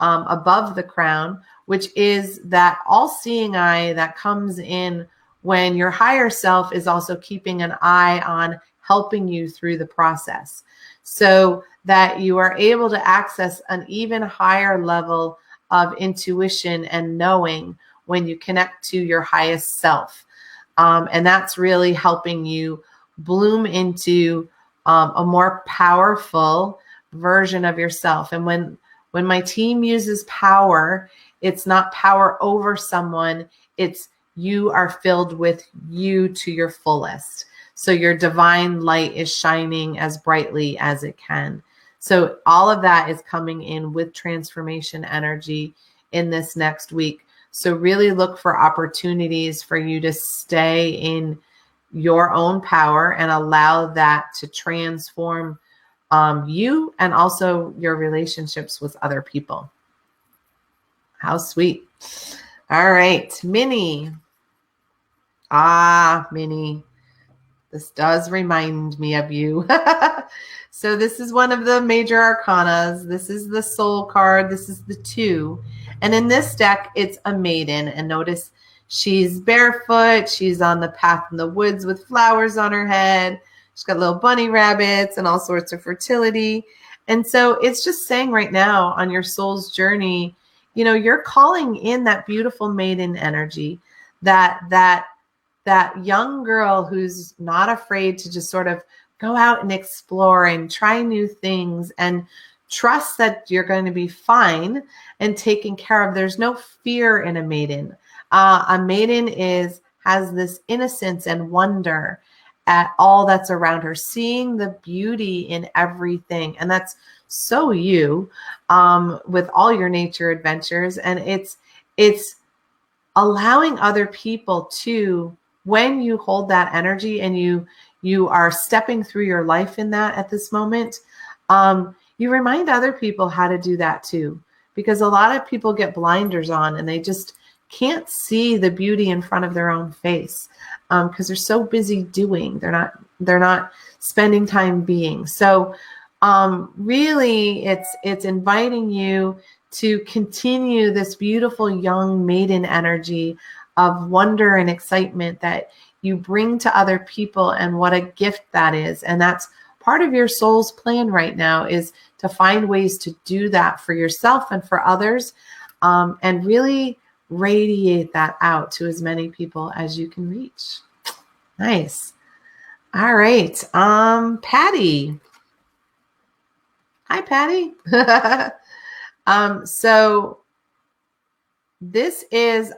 above the crown, which is that all-seeing eye that comes in when your higher self is also keeping an eye on helping you through the process, so that you are able to access an even higher level of intuition and knowing when you connect to your highest self. And that's really helping you bloom into a more powerful version of yourself. And when my team uses power, it's not power over someone. It's you are filled with you to your fullest. So your divine light is shining as brightly as it can. So all of that is coming in with transformation energy in this next week. So really look for opportunities for you to stay in your own power and allow that to transform you and also your relationships with other people. How sweet. All right, Minnie. Minnie. This does remind me of you. So this is one of the major arcanas. This is the soul card. This is the 2. And in this deck, it's a maiden. And notice she's barefoot. She's on the path in the woods with flowers on her head. She's got little bunny rabbits and all sorts of fertility. And so it's just saying right now on your soul's journey, you know, you're calling in that beautiful maiden energy, that young girl who's not afraid to just sort of go out and explore and try new things and trust that you're going to be fine and taken care of. There's no fear in a maiden. A maiden has this innocence and wonder at all that's around her, seeing the beauty in everything. And that's so you, with all your nature adventures. And it's allowing other people to, when you hold that energy and you are stepping through your life in that at this moment, you remind other people how to do that too. Because a lot of people get blinders on and they just can't see the beauty in front of their own face, because they're so busy doing. They're not spending time being. So really it's inviting you to continue this beautiful young maiden energy of wonder and excitement that you bring to other people, and what a gift that is. And that's part of your soul's plan right now, is to find ways to do that for yourself and for others, and really radiate that out to as many people as you can reach. Nice. All right. Patty. Hi, Patty. So this is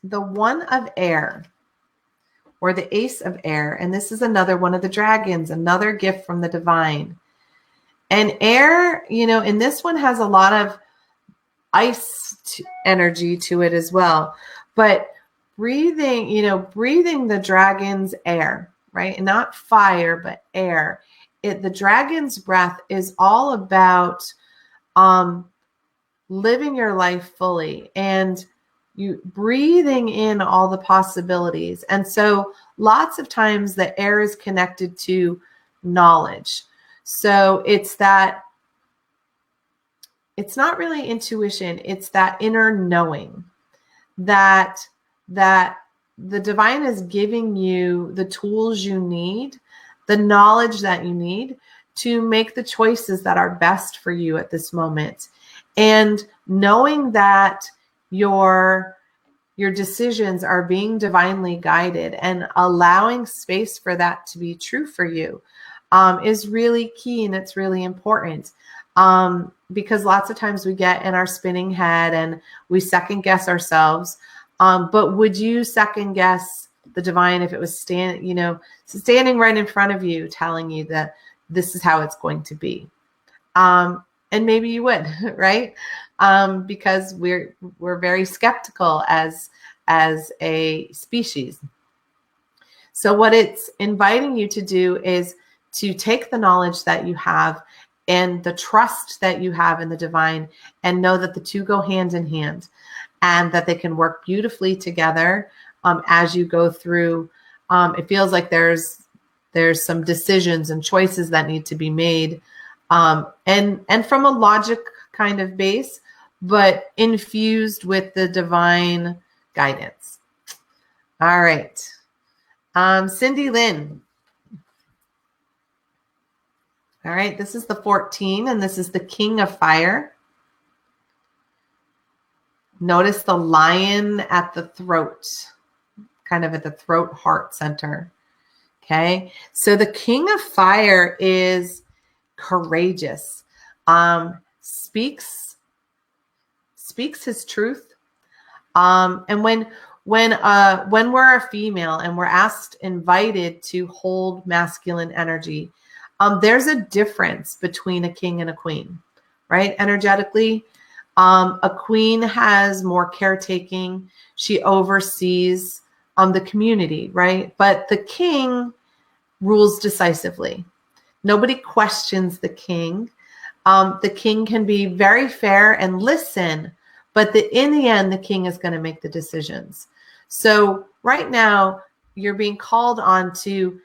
the 1 of air, or the Ace of Air. And this is another one of the dragons, another gift from the divine. And air, you know, in this one has a lot of ice energy to it as well. But breathing the dragon's air, right? And not fire, but air. The dragon's breath is all about living your life fully and you breathing in all the possibilities. And so lots of times the air is connected to knowledge. So it's not really intuition. It's that inner knowing that the divine is giving you the tools you need, the knowledge that you need to make the choices that are best for you at this moment. And knowing that your decisions are being divinely guided and allowing space for that to be true for you is really key, and it's really important. Because lots of times we get in our spinning head and we second guess ourselves. But would you second guess the divine if it was standing right in front of you, telling you that this is how it's going to be? And maybe you would, right? Because we're very skeptical as a species. So what it's inviting you to do is to take the knowledge that you have and the trust that you have in the divine, and know that the two go hand in hand, and that they can work beautifully together as you go through. It feels like there's some decisions and choices that need to be made, and from a logic kind of base, but infused with the divine guidance. All right. Cindy Lynn. All right, this is the 14, and this is the King of Fire. Notice the lion at the throat, kind of at the throat heart center. Okay, so the King of Fire is courageous, speaks his truth. And when we're a female and we're invited to hold masculine energy, there's a difference between a king and a queen, right? Energetically, a queen has more caretaking. She oversees the community, right? But the king rules decisively. Nobody questions the king. The king can be very fair and listen, but in the end, the king is going to make the decisions. So right now, you're being called on to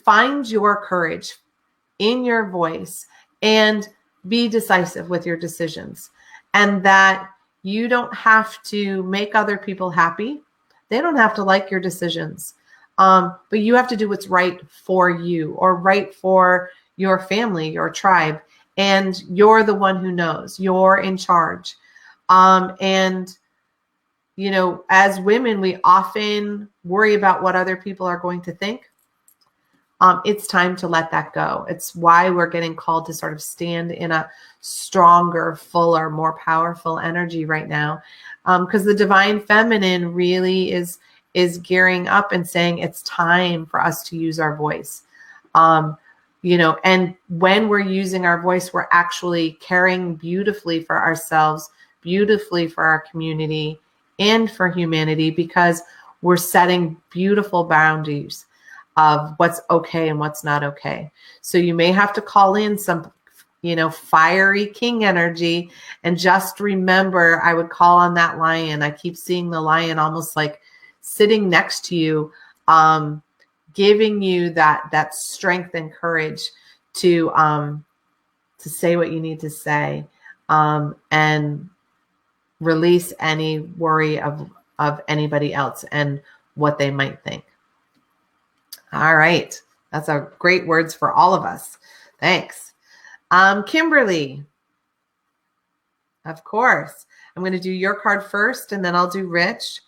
find your courage, in your voice and be decisive with your decisions, and that you don't have to make other people happy. They don't have to like your decisions. But you have to do what's right for you or right for your family, your tribe. And you're the one who knows. You're in charge. And, you know, as women, we often worry about what other people are going to think. It's time to let that go. It's why we're getting called to sort of stand in a stronger, fuller, more powerful energy right now. Because the divine feminine really is gearing up and saying it's time for us to use our voice. You know, and when we're using our voice, we're actually caring beautifully for ourselves, beautifully for our community, and for humanity, because we're setting beautiful boundaries of what's okay and what's not okay. So you may have to call in some, you know, fiery king energy, and just remember, I would call on that lion. I keep seeing the lion almost like sitting next to you, giving you that strength and courage to say what you need to say, and release any worry of anybody else and what they might think. All right. That's a great words for all of us. Thanks. Kimberly, of course. I'm going to do your card first, and then I'll do Rich.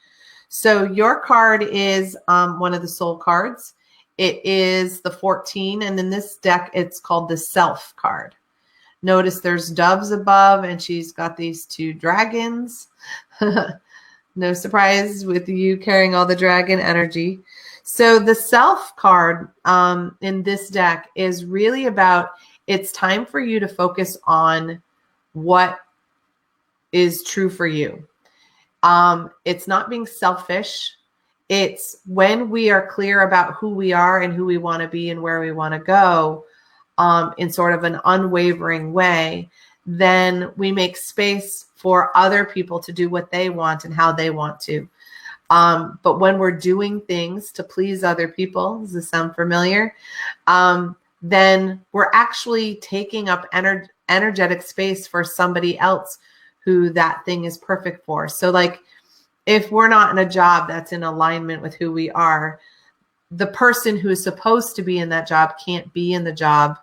So your card is one of the soul cards. It is the 14, and in this deck, it's called the Self card. Notice there's doves above, and she's got these 2 dragons. No surprise with you carrying all the dragon energy. So the Self card in this deck is really about, it's time for you to focus on what is true for you. It's not being selfish. It's when we are clear about who we are and who we want to be and where we want to go, in sort of an unwavering way, then we make space for other people to do what they want and how they want to. But when we're doing things to please other people, does this sound familiar? Then we're actually taking up energetic space for somebody else who that thing is perfect for. So like, if we're not in a job that's in alignment with who we are, the person who is supposed to be in that job can't be in the job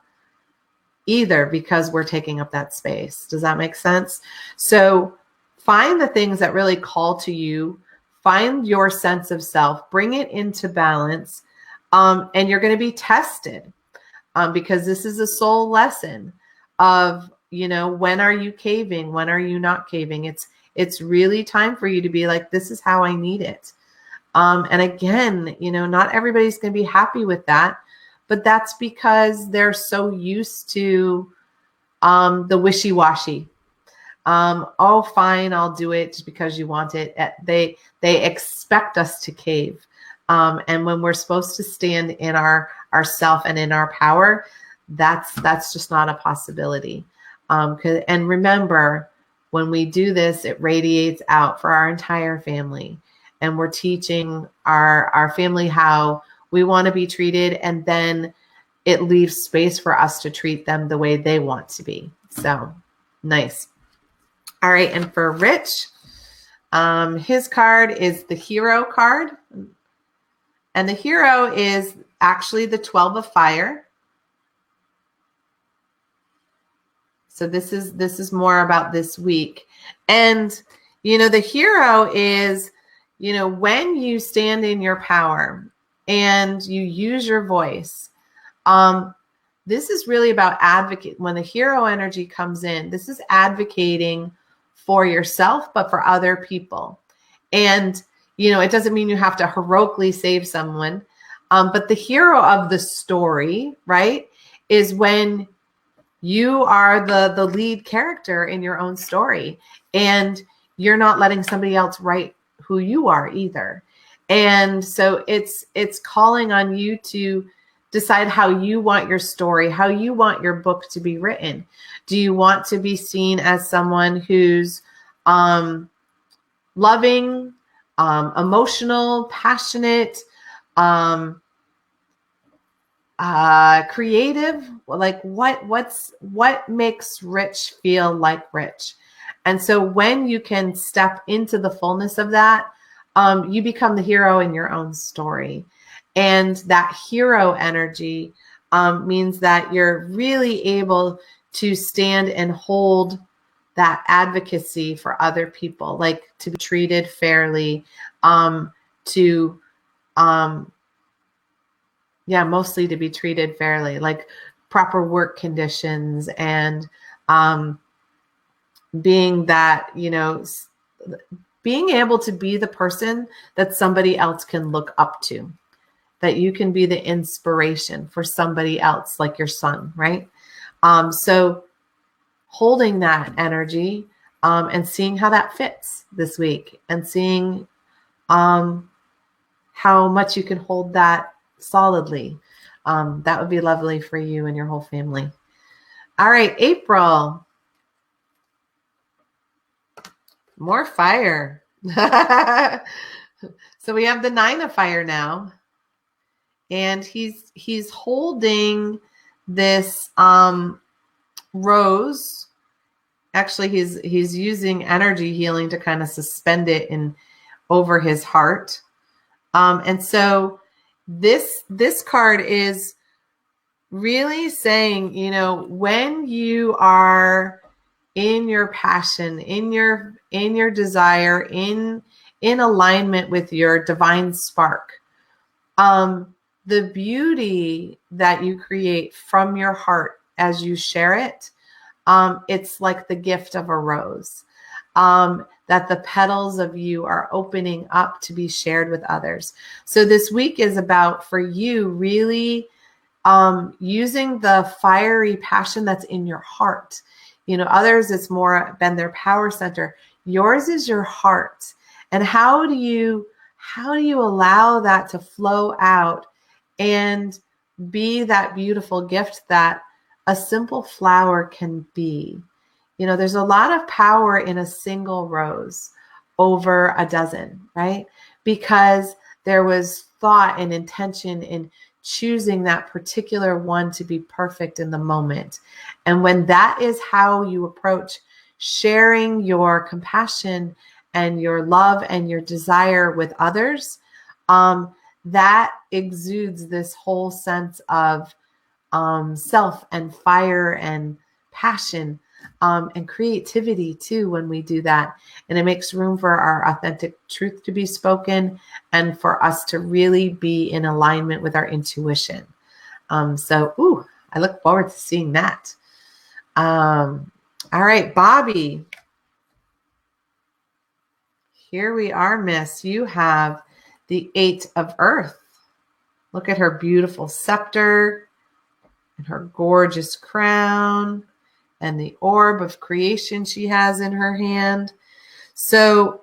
either, because we're taking up that space. Does that make sense? So find the things that really call to you, find your sense of self, bring it into balance, and you're going to be tested, because this is a soul lesson of, you know, when are you caving? When are you not caving? It's really time for you to be like, this is how I need it. And again, you know, not everybody's going to be happy with that, but that's because they're so used to the wishy-washy. Oh, fine, I'll do it just because you want it. They expect us to cave. And when we're supposed to stand in our self and in our power, that's just not a possibility. And remember, when we do this, it radiates out for our entire family. And we're teaching our family how we want to be treated. And then it leaves space for us to treat them the way they want to be. So nice. All right. And for Rich, his card is the Hero card. And the Hero is actually the 12 of fire. So this is more about this week. And, you know, the Hero is, you know, when you stand in your power and you use your voice, this is really about advocate. When the Hero energy comes in, this is advocating for yourself, but for other people. And, you know, it doesn't mean you have to heroically save someone. But the hero of the story, right, is when you are the lead character in your own story, and you're not letting somebody else write who you are either. And so it's calling on you to decide how you want your story, how you want your book to be written. Do you want to be seen as someone who's loving, emotional, passionate, creative, like what makes rich feel like rich. And so when you can step into the fullness of that, you become the hero in your own story. And that hero energy means that you're really able to stand and hold that advocacy for other people, like to be treated fairly, to mostly to be treated fairly, like proper work conditions, and being that, being able to be the person that somebody else can look up to, that you can be the inspiration for somebody else, like your son, right? So holding that energy and seeing how that fits this week, and seeing how much you can hold that solidly. That would be lovely for you and your whole family. All right, April. More fire. So we have the 9 of fire now. And he's holding this rose. Actually, he's using energy healing to kind of suspend it over his heart. And so this card is really saying, when you are in your passion, in your desire, in alignment with your divine spark, the beauty that you create from your heart as you share it, it's like the gift of a rose, that the petals of you are opening up to be shared with others. So this week is about, for you, really using the fiery passion that's in your heart. Others, it's more been their power center. Yours is your heart. And how do you allow that to flow out and be that beautiful gift that a simple flower can be? There's a lot of power in a single rose over a dozen, right? Because there was thought and intention in choosing that particular one to be perfect in the moment. And when that is how you approach sharing your compassion and your love and your desire with others, that exudes this whole sense of self and fire and passion, and creativity too when we do that. And it makes room for our authentic truth to be spoken, and for us to really be in alignment with our intuition. So I look forward to seeing that. All right, Bobby. Here we are, miss. You have the 8 of Earth. Look at her beautiful scepter and her gorgeous crown and the orb of creation she has in her hand. So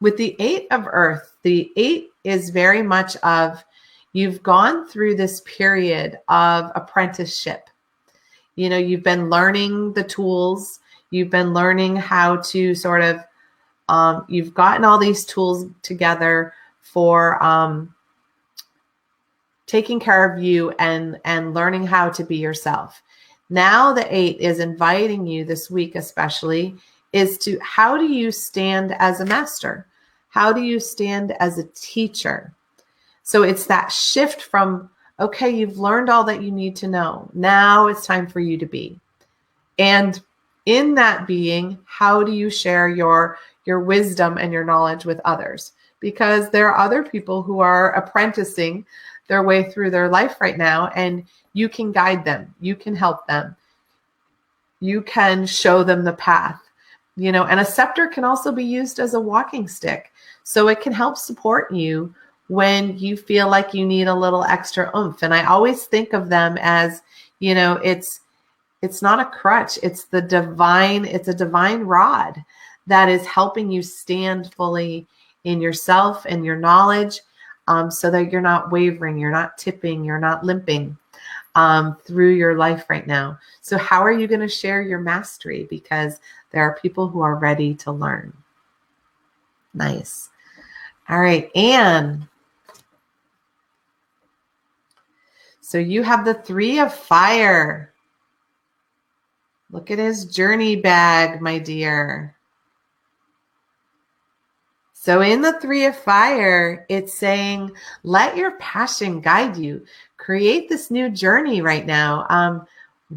with the 8 of Earth, the 8 is very much of, you've gone through this period of apprenticeship. You've been learning the tools. You've been learning how to sort of, you've gotten all these tools together for taking care of you and learning how to be yourself. Now the 8 is inviting you this week, especially, is to, how do you stand as a master? How do you stand as a teacher? So it's that shift from, okay, you've learned all that you need to know. Now it's time for you to be. And in that being, how do you share your wisdom and your knowledge with others? Because there are other people who are apprenticing their way through their life right now, and you can guide them. You can help them. You can show them the path. And a scepter can also be used as a walking stick. So it can help support you when you feel like you need a little extra oomph. And I always think of them as, it's not a crutch. It's a divine rod that is helping you stand fully in yourself and your knowledge, so that you're not wavering, you're not tipping, you're not limping through your life right now. So how are you going to share your mastery? Because there are people who are ready to learn. Nice. All right, Anne. So you have the 3 of fire. Look at his journey bag, my dear. So in the 3 of fire, it's saying, let your passion guide you. Create this new journey right now.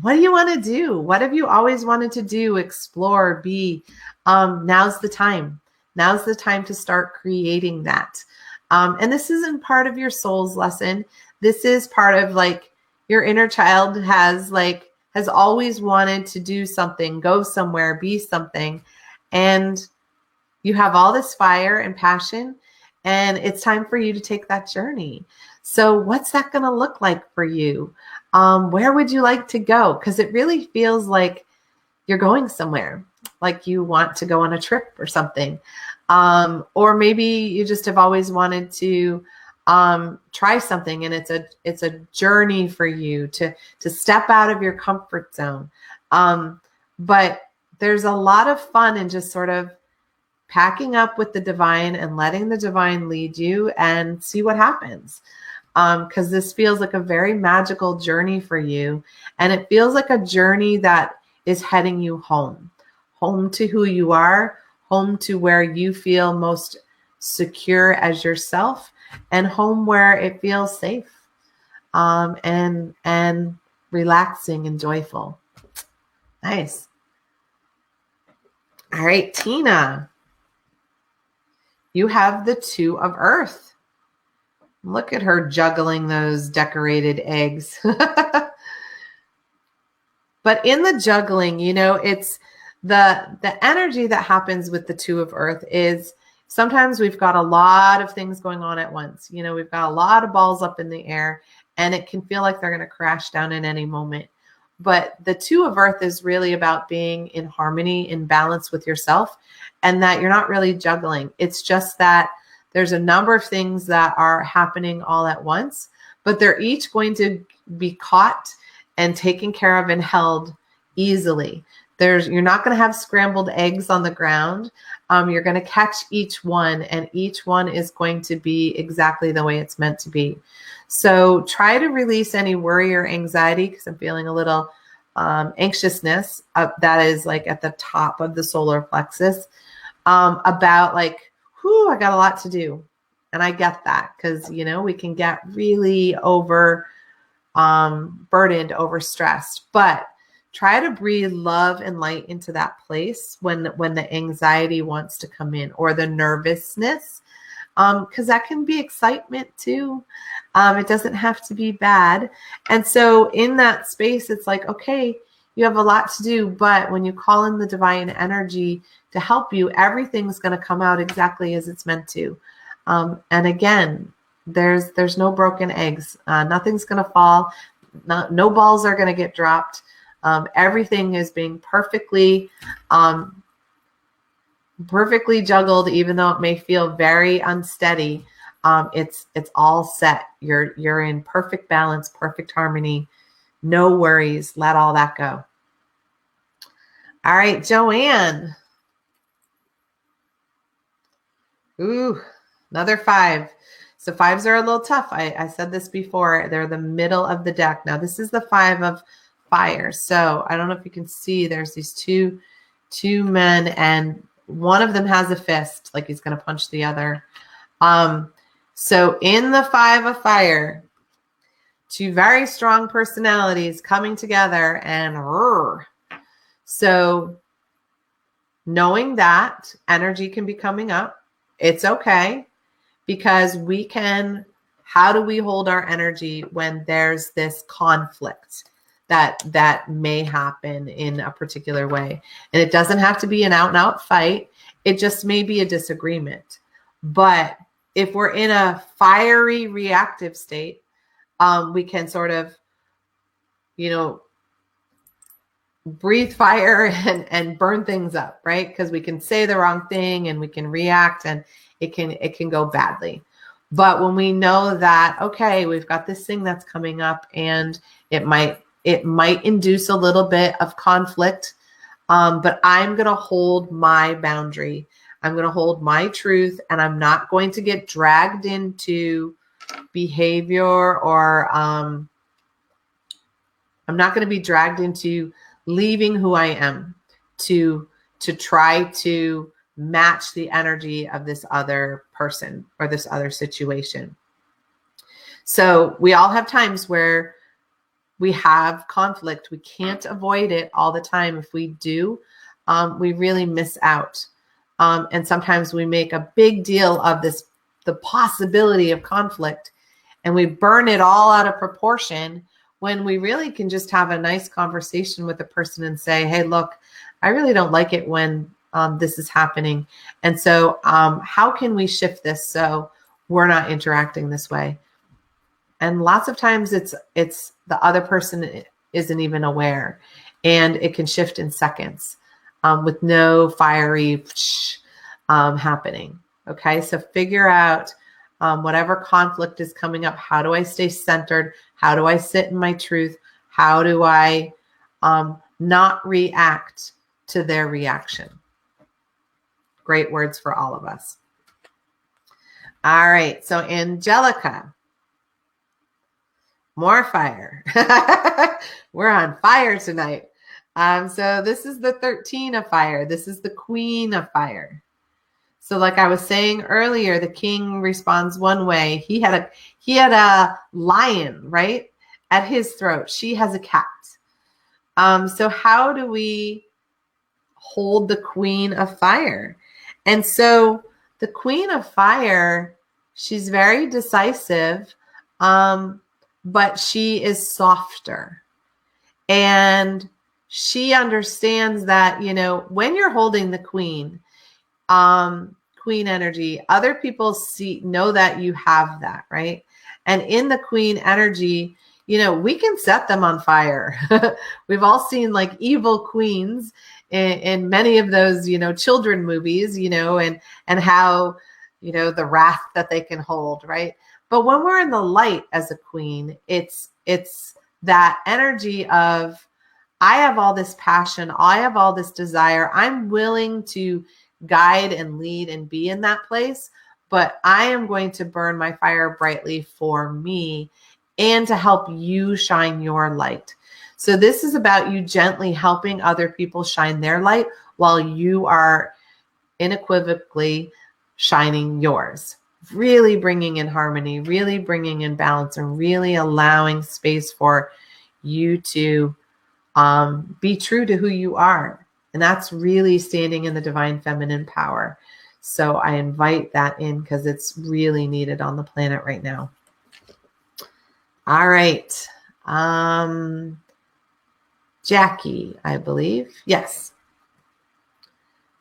What do you want to do? What have you always wanted to do? Explore, be. Now's the time. Now's the time to start creating that. And this isn't part of your soul's lesson. This is part of like your inner child has always wanted to do something, go somewhere, be something. And you have all this fire and passion, and it's time for you to take that journey. So what's that going to look like for you? Where would you like to go? Because it really feels like you're going somewhere, like you want to go on a trip or something. Or maybe you just have always wanted to try something, and it's a journey for you to step out of your comfort zone. But there's a lot of fun in just sort of packing up with the divine and letting the divine lead you and see what happens. Because this feels like a very magical journey for you. And it feels like a journey that is heading you home to who you are, home to where you feel most secure as yourself, and home where it feels safe, and relaxing and joyful. Nice. All right, Tina, you have the 2 of earth. Look at her juggling those decorated eggs. But in the juggling, it's the energy that happens with the 2 of earth is sometimes we've got a lot of things going on at once. We've got a lot of balls up in the air, and it can feel like they're going to crash down in any moment. But the 2 of earth is really about being in harmony, in balance with yourself, and that you're not really juggling. It's just that there's a number of things that are happening all at once, but they're each going to be caught and taken care of and held easily. You're not going to have scrambled eggs on the ground. You're going to catch each one, and each one is going to be exactly the way it's meant to be. So try to release any worry or anxiety, because I'm feeling a little anxiousness that is like at the top of the solar plexus, about like, whew, I got a lot to do. And I get that, because, we can get really burdened, overstressed, but try to breathe love and light into that place when the anxiety wants to come in, or the nervousness, because that can be excitement too. It doesn't have to be bad. And so in that space, it's like, okay, you have a lot to do, but when you call in the divine energy to help you, everything's going to come out exactly as it's meant to. And again, there's no broken eggs. Nothing's going to fall. No balls are going to get dropped. Everything is being perfectly juggled, even though it may feel very unsteady. It's all set. You're in perfect balance, perfect harmony. No worries. Let all that go. All right, Joanne. Ooh, another 5. So 5s are a little tough. I said this before. They're the middle of the deck. Now this is the 5 of fire. So I don't know if you can see, there's these two men, and one of them has a fist, like he's going to punch the other. So in the 5 of fire, 2 very strong personalities coming together, and so knowing that energy can be coming up, it's okay, because how do we hold our energy when there's this conflict that may happen in a particular way? And it doesn't have to be an out and out fight. It just may be a disagreement. But if we're in a fiery reactive state, we can sort of, breathe fire and burn things up, right? Because we can say the wrong thing and we can react, and it can go badly. But when we know that, okay, we've got this thing that's coming up, and it might induce a little bit of conflict, but I'm going to hold my boundary. I'm going to hold my truth, and I'm not going to get dragged into behavior or I'm not going to be dragged into leaving who I am to try to match the energy of this other person or this other situation. So we all have times where we have conflict. We can't avoid it all the time. If we do, we really miss out. And sometimes we make a big deal of the possibility of conflict, and we burn it all out of proportion when we really can just have a nice conversation with the person and say, hey, look, I really don't like it when this is happening. And so how can we shift this so we're not interacting this way? And lots of times it's the other person isn't even aware, and it can shift in seconds with no fiery happening. Okay, so figure out whatever conflict is coming up. How do I stay centered? How do I sit in my truth? How do I not react to their reaction? Great words for all of us. All right, so Angelica. More fire. We're on fire tonight. So this is the 13 of fire. This is the queen of fire. So like I was saying earlier, the king responds one way. He had a lion, right, at his throat. She has a cat. So how do we hold the queen of fire? And so the queen of fire, she's very decisive. But she is softer, and she understands that, when you're holding the queen energy, other people know that you have that, right? And in the queen energy, we can set them on fire. We've all seen like evil queens in many of those, children movies, and how, the wrath that they can hold, right? But when we're in the light as a queen, it's that energy of, I have all this passion, I have all this desire, I'm willing to guide and lead and be in that place, but I am going to burn my fire brightly for me and to help you shine your light. So this is about you gently helping other people shine their light while you are unequivocally shining yours. Really bringing in harmony, really bringing in balance, and really allowing space for you to be true to who you are. And that's really standing in the divine feminine power. So I invite that in because it's really needed on the planet right now. All right. Jackie, I believe. Yes.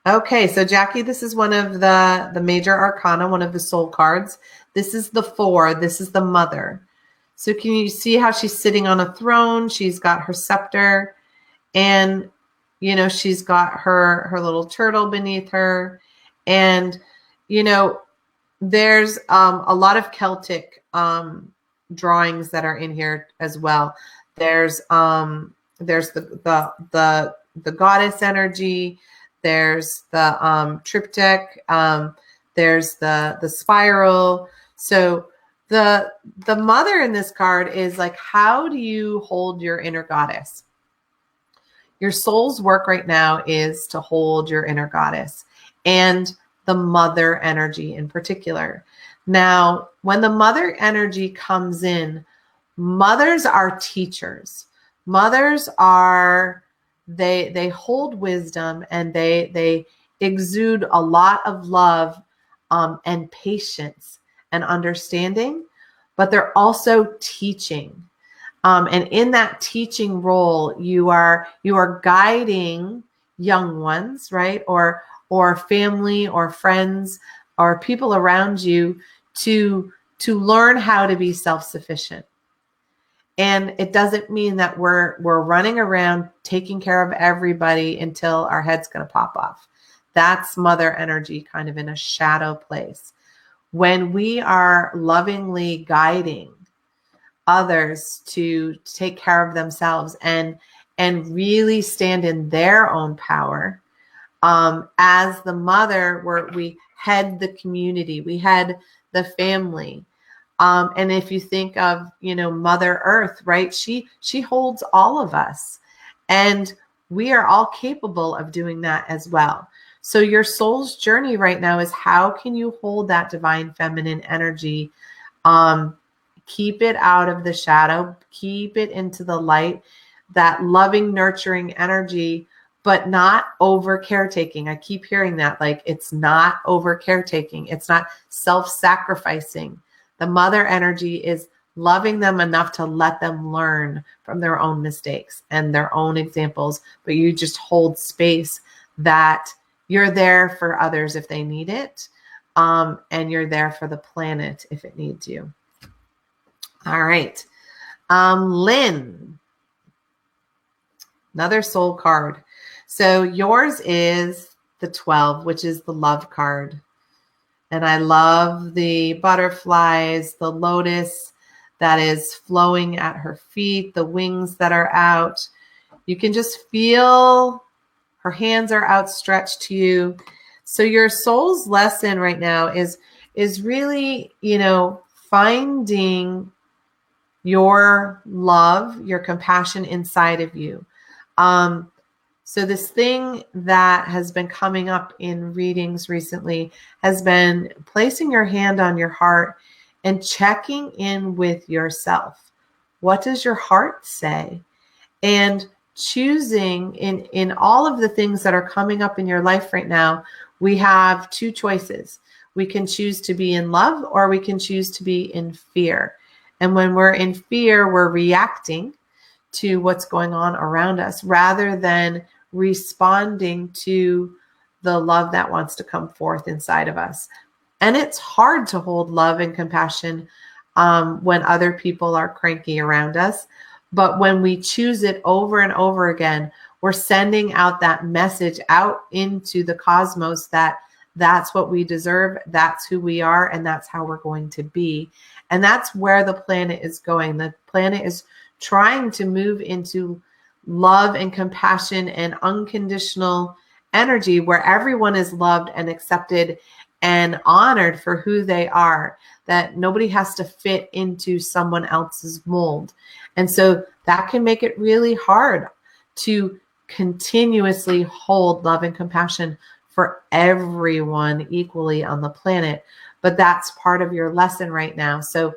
Okay, so Jackie, this is one of the major arcana, one of the soul cards. This is the 4. This is the mother. So can you see how she's sitting on a throne? She's got her scepter, and she's got her little turtle beneath her, and there's a lot of Celtic drawings that are in here as well. There's the goddess energy. There's the triptych. There's the spiral. So the mother in this card is like, how do you hold your inner goddess? Your soul's work right now is to hold your inner goddess and the mother energy in particular. Now, when the mother energy comes in, mothers are teachers. Mothers are they hold wisdom, and they exude a lot of love and patience and understanding, but they're also teaching. And in that teaching role, you are guiding young ones, right? Or family or friends or people around you to learn how to be self-sufficient. And it doesn't mean that we're running around taking care of everybody until our head's going to pop off. That's mother energy kind of in a shadow place. When we are lovingly guiding others to take care of themselves and really stand in their own power, as the mother, where we head the community, we head the family, And if you think of, Mother Earth, right? She holds all of us, and we are all capable of doing that as well. So your soul's journey right now is, how can you hold that divine feminine energy? Keep it out of the shadow, keep it into the light, that loving, nurturing energy, but not over caretaking. I keep hearing that, like, it's not over caretaking. It's not self-sacrificing. The mother energy is loving them enough to let them learn from their own mistakes and their own examples, but you just hold space that you're there for others if they need it, and you're there for the planet if it needs you. All right. Lynn, another soul card. So yours is the 12, which is the love card. And I love the butterflies, the lotus that is flowing at her feet, the wings that are out. You can just feel her hands are outstretched to you. So your soul's lesson right now is really, finding your love, your compassion inside of you. So this thing that has been coming up in readings recently has been placing your hand on your heart and checking in with yourself. What does your heart say? And choosing in all of the things that are coming up in your life right now, we have two choices. We can choose to be in love, or we can choose to be in fear. And when we're in fear, we're reacting to what's going on around us rather than responding to the love that wants to come forth inside of us. And it's hard to hold love and compassion when other people are cranky around us. But when we choose it over and over again, we're sending out that message out into the cosmos that that's what we deserve, that's who we are, and that's how we're going to be. And that's where the planet is going. The planet is trying to move into love and compassion and unconditional energy, where everyone is loved and accepted and honored for who they are, that nobody has to fit into someone else's mold. And so that can make it really hard to continuously hold love and compassion for everyone equally on the planet. But that's part of your lesson right now. So,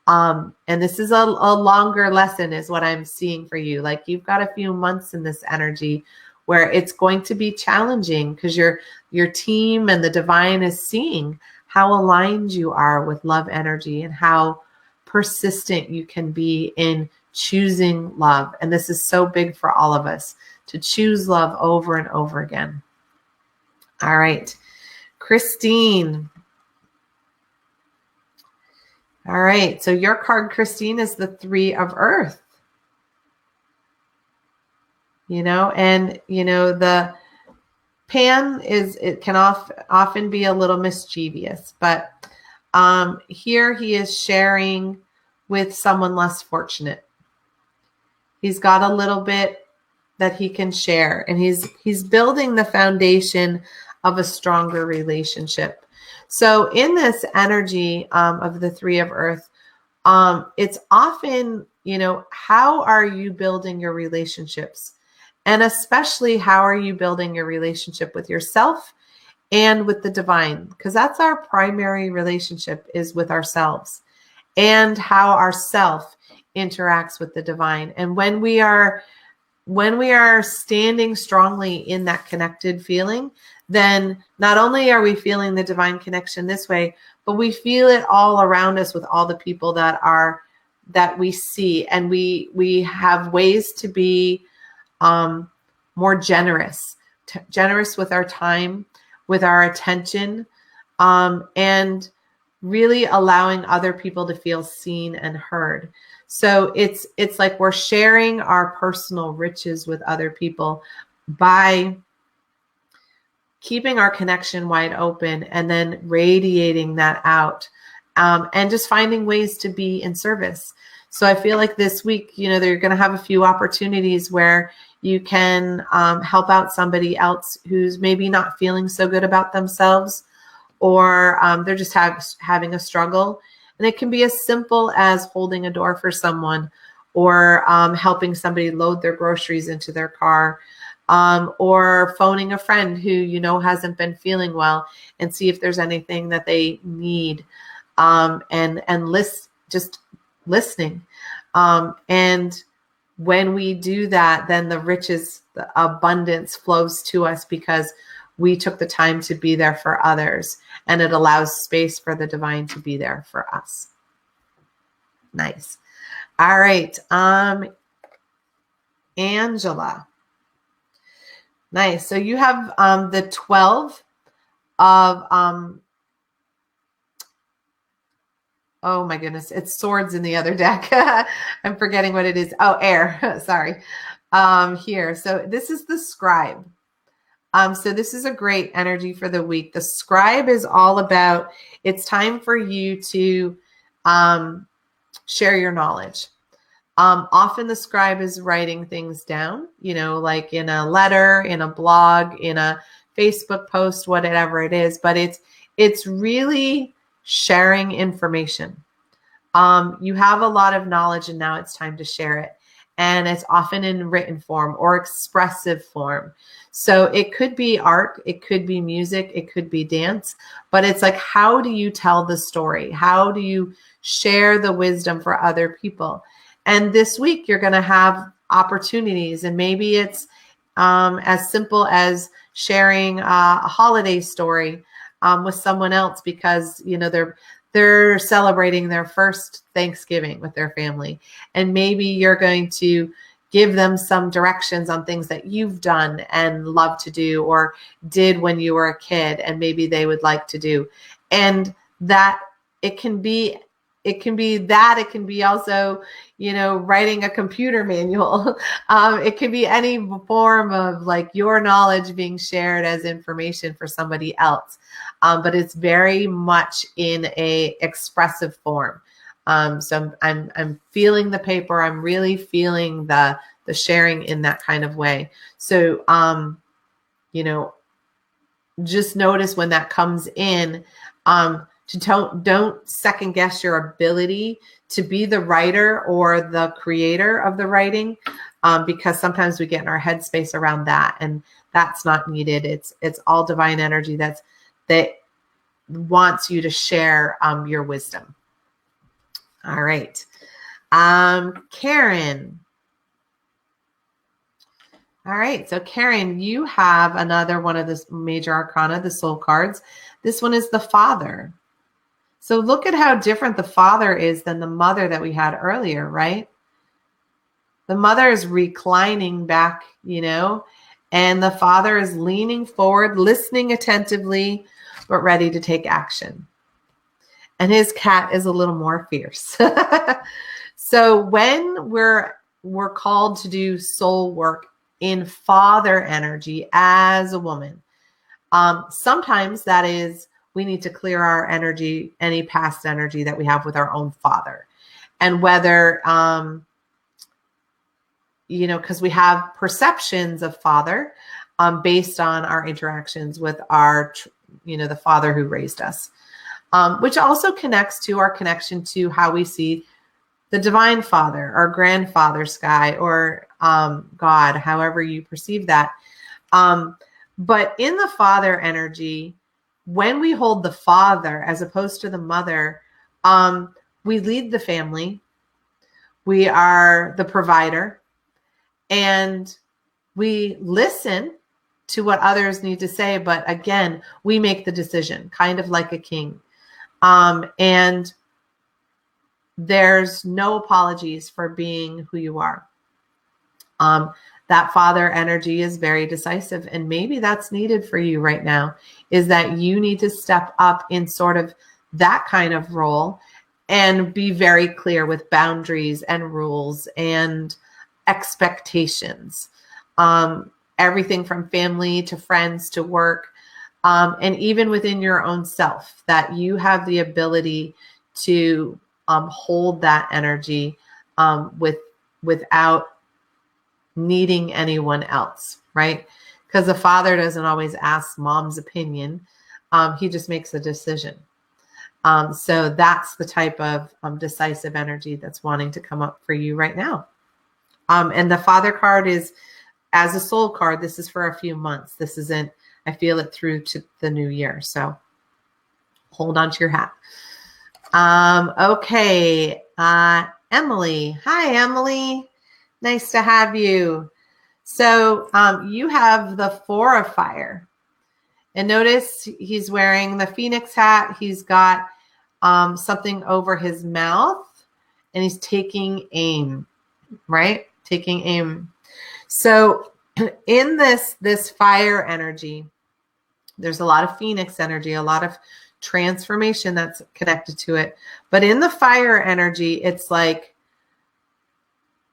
and this is a longer lesson is what I'm seeing for you. Like, you've got a few months in this energy where it's going to be challenging, because your team and the divine is seeing how aligned you are with love energy and how persistent you can be in choosing love. And this is so big for all of us, to choose love over and over again. All right, Christine. All right, so your card, Christine, is the 3 of Earth. The Pan it can often be a little mischievous, but here he is sharing with someone less fortunate. He's got a little bit that he can share, and he's building the foundation of a stronger relationship. So in this energy of the 3 of Earth, it's often, how are you building your relationships? And especially, how are you building your relationship with yourself and with the divine? Because that's our primary relationship, is with ourselves, and how our self interacts with the divine. And when we are standing strongly in that connected feeling, then not only are we feeling the divine connection this way, but we feel it all around us with all the people that we see. And we have ways to be more generous with our time, with our attention, and really allowing other people to feel seen and heard. So it's like we're sharing our personal riches with other people by keeping our connection wide open and then radiating that out, and just finding ways to be in service. So I feel like this week, they're going to have a few opportunities where you can help out somebody else who's maybe not feeling so good about themselves, or they're just having a struggle. And it can be as simple as holding a door for someone, or helping somebody load their groceries into their car, or phoning a friend who hasn't been feeling well and see if there's anything that they need, and just listening. And when we do that, then the riches, the abundance flows to us because we took the time to be there for others, and it allows space for the divine to be there for us. Nice. All right. Angela. Nice. So you have the 12 of oh my goodness, it's swords in the other deck. I'm forgetting what it is. Oh, air. Sorry. Here. So this is the scribe. So this is a great energy for the week. The scribe is all about, it's time for you to share your knowledge. Often the scribe is writing things down, like in a letter, in a blog, in a Facebook post, whatever it is, but it's really sharing information. You have a lot of knowledge, and now it's time to share it. And it's often in written form or expressive form. So it could be art, it could be music, it could be dance, but it's like, how do you tell the story? How do you share the wisdom for other people? And this week you're going to have opportunities, and maybe it's as simple as sharing a holiday story with someone else because they're celebrating their first Thanksgiving with their family, and maybe you're going to give them some directions on things that you've done and love to do, or did when you were a kid and maybe they would like to do. And that it can be that, it can be also, writing a computer manual. It can be any form of like your knowledge being shared as information for somebody else. But it's very much in a expressive form. So I'm feeling the paper. I'm really feeling the sharing in that kind of way. So, just notice when that comes in, don't second guess your ability to be the writer or the creator of the writing, because sometimes we get in our headspace around that, and that's not needed. It's all divine energy that wants you to share your wisdom. All right. Karen. All right. So Karen, you have another one of the major arcana, the soul cards. This one is the father. So look at how different the father is than the mother that we had earlier, right? The mother is reclining back, and the father is leaning forward, listening attentively, but ready to take action. And his cat is a little more fierce. So when we're called to do soul work in father energy as a woman, sometimes that is, we need to clear our energy, any past energy that we have with our own father. And whether, because we have perceptions of father based on our interactions with our, the father who raised us. Which also connects to our connection to how we see the divine father, our grandfather sky, or God, however you perceive that. But in the father energy, when we hold the father as opposed to the mother, we lead the family. We are the provider, and we listen to what others need to say. But again, we make the decision, kind of like a king. And there's no apologies for being who you are. That father energy is very decisive, and maybe that's needed for you right now, is that you need to step up in sort of that kind of role and be very clear with boundaries and rules and expectations. Everything from family to friends to work. And even within your own self, that you have the ability to hold that energy without needing anyone else, right? Because the father doesn't always ask mom's opinion. He just makes a decision. So that's the type of decisive energy that's wanting to come up for you right now. And the Father card is, as a soul card, this is for a few months. This isn't, I feel it through to the new year. So hold on to your hat. Okay. Emily. Hi, Emily. Nice to have you. So you have the Four of Fire. And notice he's wearing the Phoenix hat. He's got something over his mouth, and he's taking aim, right? Taking aim. So in this fire energy, there's a lot of Phoenix energy, a lot of transformation that's connected to it. But in the fire energy, it's like,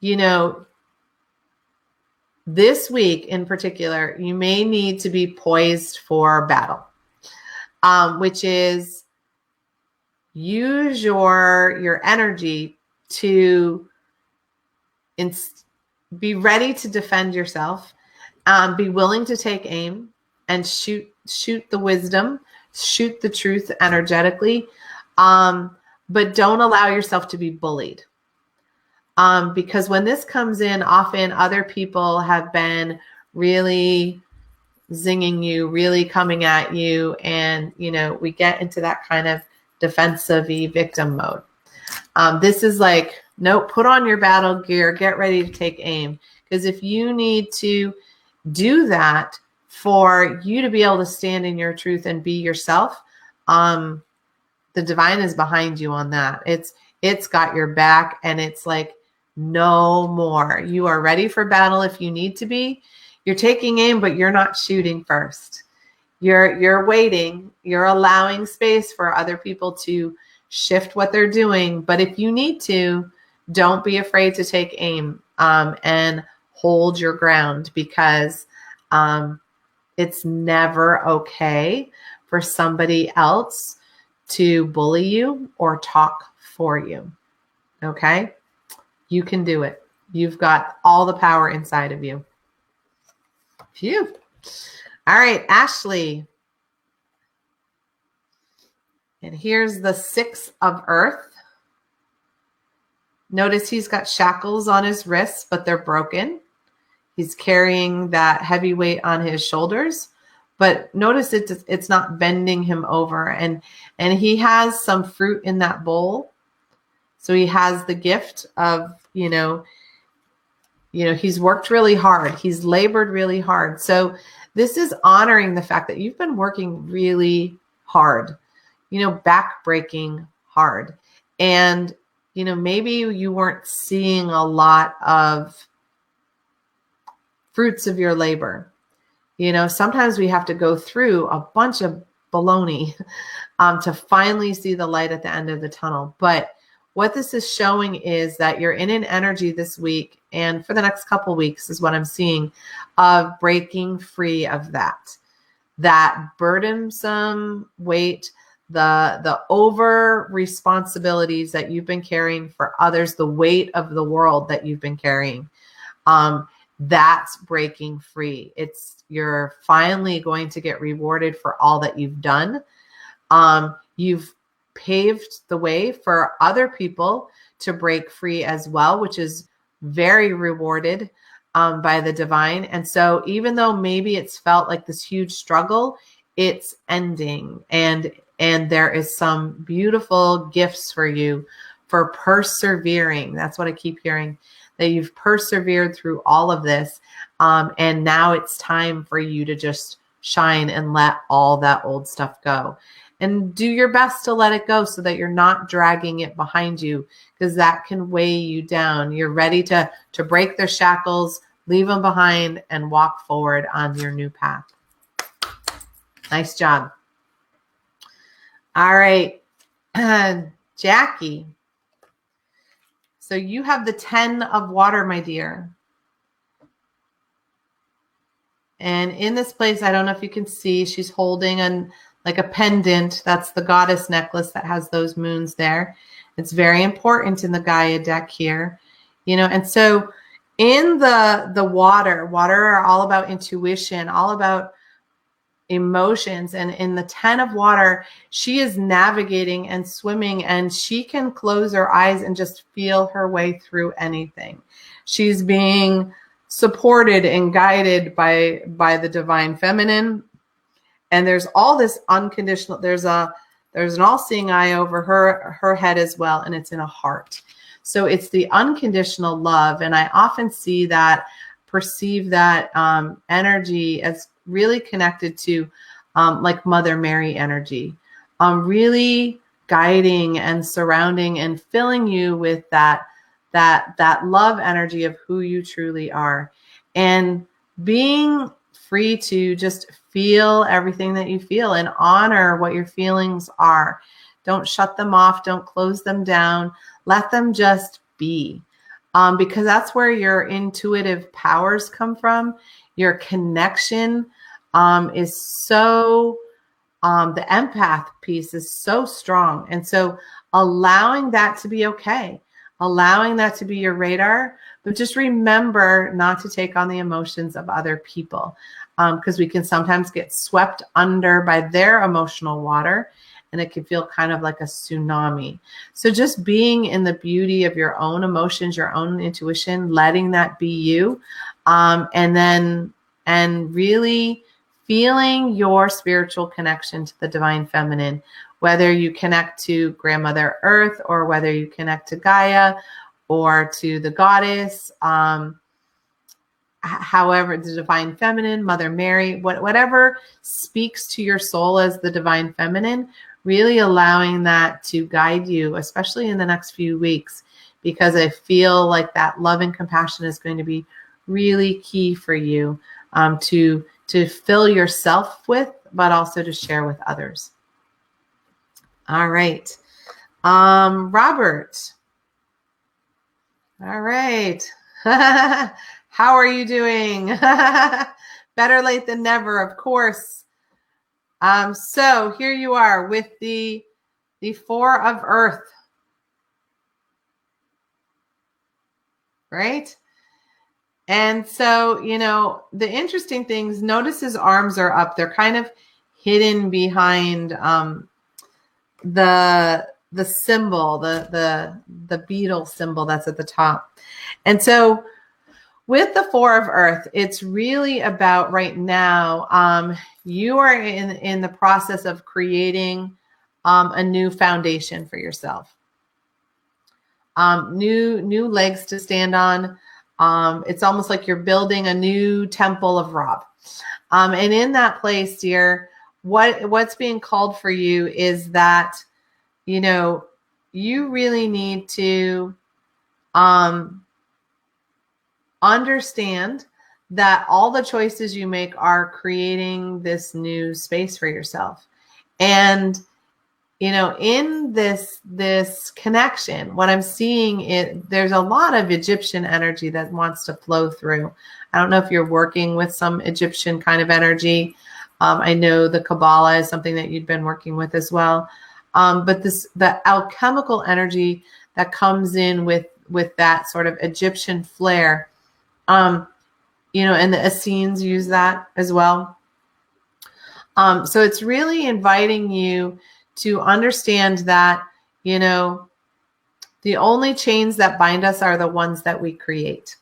you know, this week in particular, you may need to be poised for battle, which is use your energy to be ready to defend yourself, be willing to take aim and shoot the wisdom, shoot the truth energetically, but don't allow yourself to be bullied. Because when this comes in, often other people have been really zinging you, really coming at you. And, you know, we get into that kind of defensive-y victim mode. This is like, nope, put on your battle gear, get ready to take aim. Because if you need to do that for you to be able to stand in your truth and be yourself, the divine is behind you on that. It's got your back, and it's like, no more. You are ready for battle if you need to be. You're taking aim, but you're not shooting first. You're waiting. You're allowing space for other people to shift what they're doing. But if you need to, don't be afraid to take aim and hold your ground, because it's never okay for somebody else to bully you or talk for you. Okay? You can do it. You've got all the power inside of you. Phew. All right, Ashley. And here's the Six of Earth. Notice he's got shackles on his wrists, but they're broken. He's carrying that heavy weight on his shoulders, but notice it's not bending him over. And he has some fruit in that bowl. So he has the gift of, you know, he's worked really hard. He's labored really hard. So this is honoring the fact that you've been working really hard, back-breaking hard. And, maybe you weren't seeing a lot of fruits of your labor. Sometimes we have to go through a bunch of baloney to finally see the light at the end of the tunnel. But what this is showing is that you're in an energy this week, and for the next couple weeks is what I'm seeing, of breaking free of that burdensome weight, the over responsibilities that you've been carrying for others, the weight of the world that you've been carrying. That's breaking free. You're finally going to get rewarded for all that you've done. You've paved the way for other people to break free as well, which is very rewarded by the divine. And so even though maybe it's felt like this huge struggle, it's ending, and there is some beautiful gifts for you for persevering. That's what I keep hearing, that you've persevered through all of this. And now it's time for you to just shine and let all that old stuff go. And do your best to let it go so that you're not dragging it behind you, because that can weigh you down. You're ready to break their shackles, leave them behind, and walk forward on your new path. Nice job. All right, Jackie. So you have the 10 of water, my dear. And in this place, I don't know if you can see, she's holding like a pendant. That's the goddess necklace that has those moons there. It's very important in the Gaia deck here, and so in the water are all about intuition, all about emotions. And in the 10 of water, she is navigating and swimming, and she can close her eyes and just feel her way through anything. She's being supported and guided by the divine feminine. And there's all this unconditional, there's an all-seeing eye over her head as well, and it's in a heart. So it's the unconditional love. And I often see that, perceive that energy as really connected to like Mother Mary energy, really guiding and surrounding and filling you with that love energy of who you truly are, and being free to just feel everything that you feel and honor what your feelings are. Don't shut them off. Don't close them down. Let them just be, because that's where your intuitive powers come from. Your connection is so, the empath piece is so strong. And so allowing that to be okay, allowing that to be your radar, but just remember not to take on the emotions of other people, because we can sometimes get swept under by their emotional water, and it can feel kind of like a tsunami. So just being in the beauty of your own emotions, your own intuition, letting that be you, and really feeling your spiritual connection to the divine feminine, whether you connect to Grandmother Earth or whether you connect to Gaia or to the goddess, however, the divine feminine, Mother Mary, whatever speaks to your soul as the divine feminine, really allowing that to guide you, especially in the next few weeks, because I feel like that love and compassion is going to be really key for you, to fill yourself with, but also to share with others. All right. Robert. All right. How are you doing? Better late than never, of course. So here you are with the Four of Earth, right? And so, you know, the interesting things, notice his arms are up. They're kind of hidden behind the symbol, the beetle symbol that's at the top. And so with the Four of Earth, it's really about right now, you are in the process of creating a new foundation for yourself. New legs to stand on. It's almost like you're building a new temple of Rob. And in that place, dear, what's being called for you is that, you know, you really need to understand that all the choices you make are creating this new space for yourself. And, you know, in this connection, what I'm seeing, there's a lot of Egyptian energy that wants to flow through. I don't know if you're working with some Egyptian kind of energy. I know the Kabbalah is something that you've been working with as well. But the alchemical energy that comes in with that sort of Egyptian flair, you know, and the Essenes use that as well. So it's really inviting you to understand that, you know, the only chains that bind us are the ones that we create.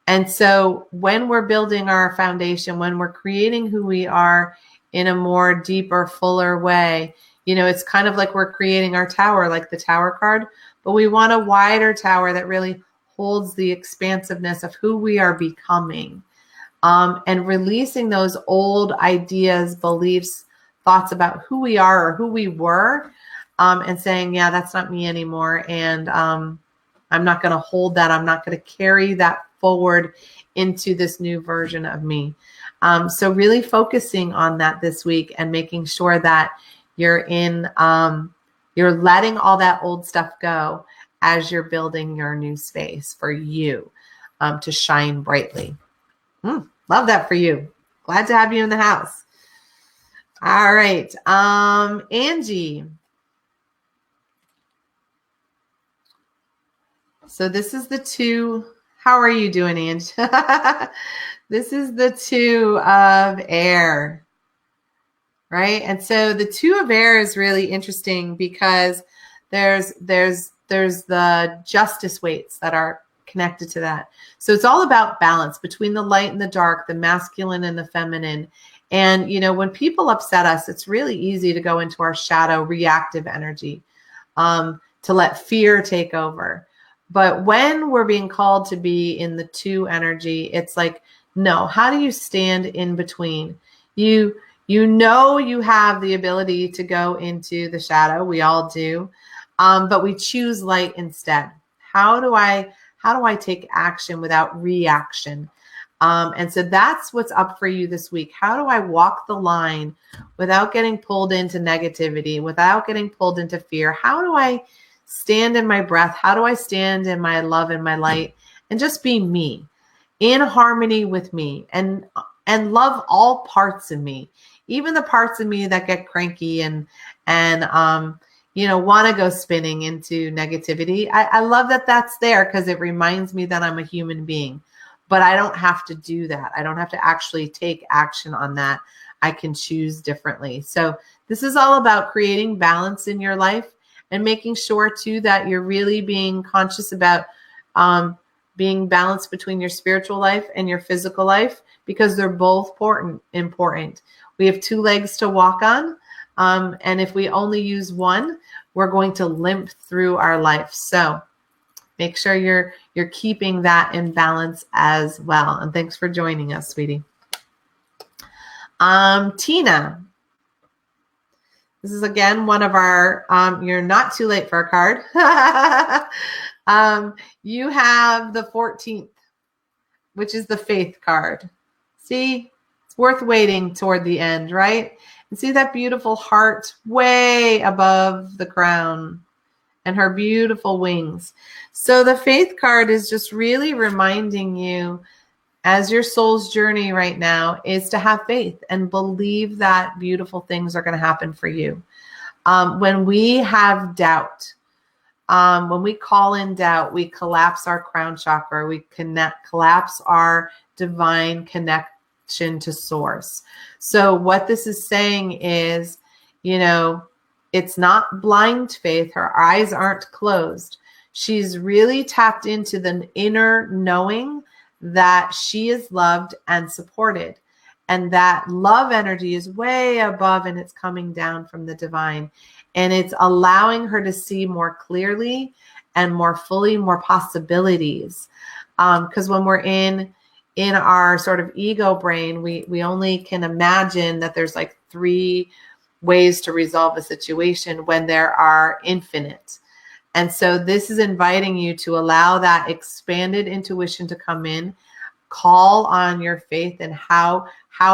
And so when we're building our foundation, when we're creating who we are in a more deeper, fuller way, you know, it's kind of like we're creating our tower, like the tower card, but we want a wider tower that really holds the expansiveness of who we are becoming, and releasing those old ideas, beliefs, thoughts about who we are or who we were, and saying, yeah, that's not me anymore. And I'm not going to hold that. I'm not going to carry that forward into this new version of me. So really focusing on that this week and making sure that you're you're letting all that old stuff go as you're building your new space for you to shine brightly. Love that for you. Glad to have you in the house. All right. Angie. So this is the two. How are you doing, Angie? This is the Two of Air. right? And so the Two of Air is really interesting because there's the justice weights that are connected to that. So it's all about balance between the light and the dark, the masculine and the feminine. And, you know, when people upset us, it's really easy to go into our shadow reactive energy, to let fear take over. But when we're being called to be in the two energy, it's like, no, how do you stand in between? You know, you have the ability to go into the shadow. We all do. But we choose light instead. How do I take action without reaction? And so that's what's up for you this week. How do I walk the line without getting pulled into negativity, without getting pulled into fear? How do I stand in my breath? How do I stand in my love and my light and just be me, in harmony with me, and love all parts of me, even the parts of me that get cranky and you know, want to go spinning into negativity. I love that that's there because it reminds me that I'm a human being. But I don't have to do that. I don't have to actually take action on that. I can choose differently. So this is all about creating balance in your life and making sure too that you're really being conscious about being balanced between your spiritual life and your physical life, because they're both important. We have two legs to walk on. And if we only use one, we're going to limp through our life. So make sure you're keeping that in balance as well. And thanks for joining us, sweetie. Tina, this is again one of our, you're not too late for a card. You have the 14th, which is the Faith card. See, it's worth waiting toward the end, right? And see that beautiful heart way above the crown and her beautiful wings. So the Faith card is just really reminding you, as your soul's journey right now, is to have faith and believe that beautiful things are going to happen for you. When we have doubt, when we call in doubt, we collapse our crown chakra. We collapse our divine connection to source. So what this is saying is, you know, it's not blind faith. Her eyes aren't closed. She's really tapped into the inner knowing that she is loved and supported. And that love energy is way above and it's coming down from the divine. And it's allowing her to see more clearly and more fully, more possibilities. Because when we're in our sort of ego brain, we only can imagine that there's like 3 ways to resolve a situation when there are infinite. And so this is inviting you to allow that expanded intuition to come in, call on your faith and how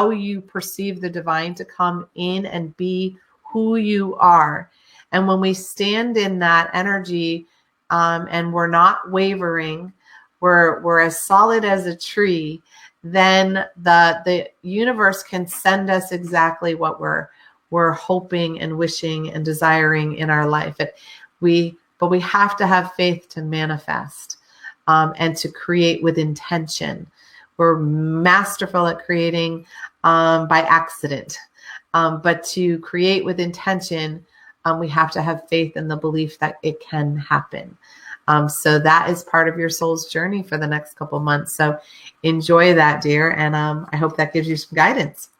you perceive the divine to come in and be who you are. And when we stand in that energy, and we're not wavering, we're as solid as a tree, then the universe can send us exactly what we're hoping and wishing and desiring in our life. But we have to have faith to manifest, and to create with intention. We're masterful at creating by accident, but to create with intention, we have to have faith in the belief that it can happen. So that is part of your soul's journey for the next couple months. So enjoy that, dear. And I hope that gives you some guidance.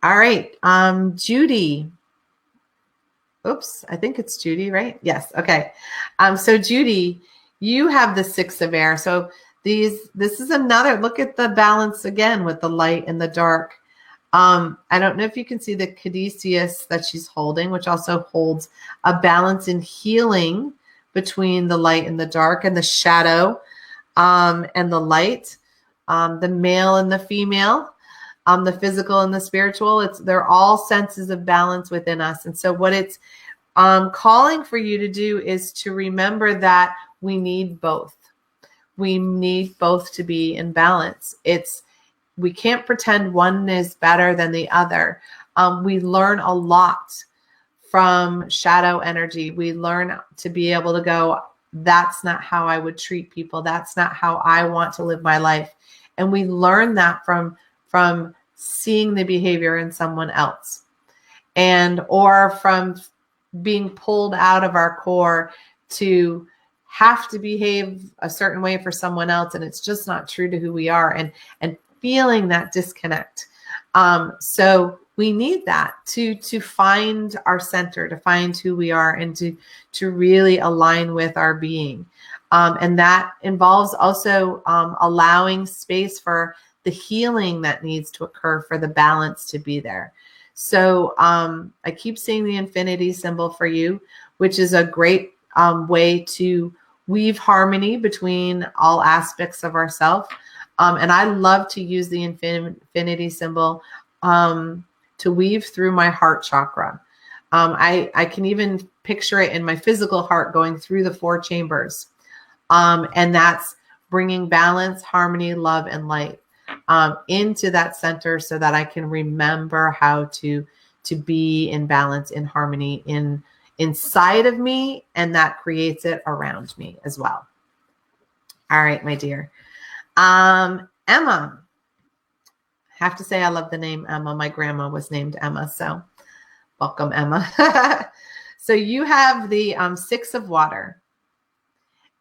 All right. Judy. Oops, I think it's Judy, right? Yes. Okay. So Judy, you have the 6 of air. So this is another look at the balance again with the light and the dark. I don't know if you can see the caduceus that she's holding, which also holds a balance in healing between the light and the dark, and the shadow, and the light, the male and the female, the physical and the spiritual. They're all senses of balance within us. And so what it's calling for you to do is to remember that we need both. We need both to be in balance. We can't pretend one is better than the other. We learn a lot from shadow energy. We learn to be able to go, that's not how I would treat people. That's not how I want to live my life. And we learn that from seeing the behavior in someone else, or from being pulled out of our core to have to behave a certain way for someone else, and it's just not true to who we are, and feeling that disconnect. So we need that to find our center, to find who we are, and to really align with our being. And that involves also allowing space for the healing that needs to occur for the balance to be there. So I keep seeing the infinity symbol for you, which is a great way to weave harmony between all aspects of ourselves. And I love to use the infinity symbol to weave through my heart chakra. I can even picture it in my physical heart going through the 4 chambers. And that's bringing balance, harmony, love, and light into that center so that I can remember how to be in balance, in harmony, inside of me, and that creates it around me as well. All right, my dear. Emma. I have to say I love the name Emma. My grandma was named Emma, so welcome, Emma. So you have the 6 of water.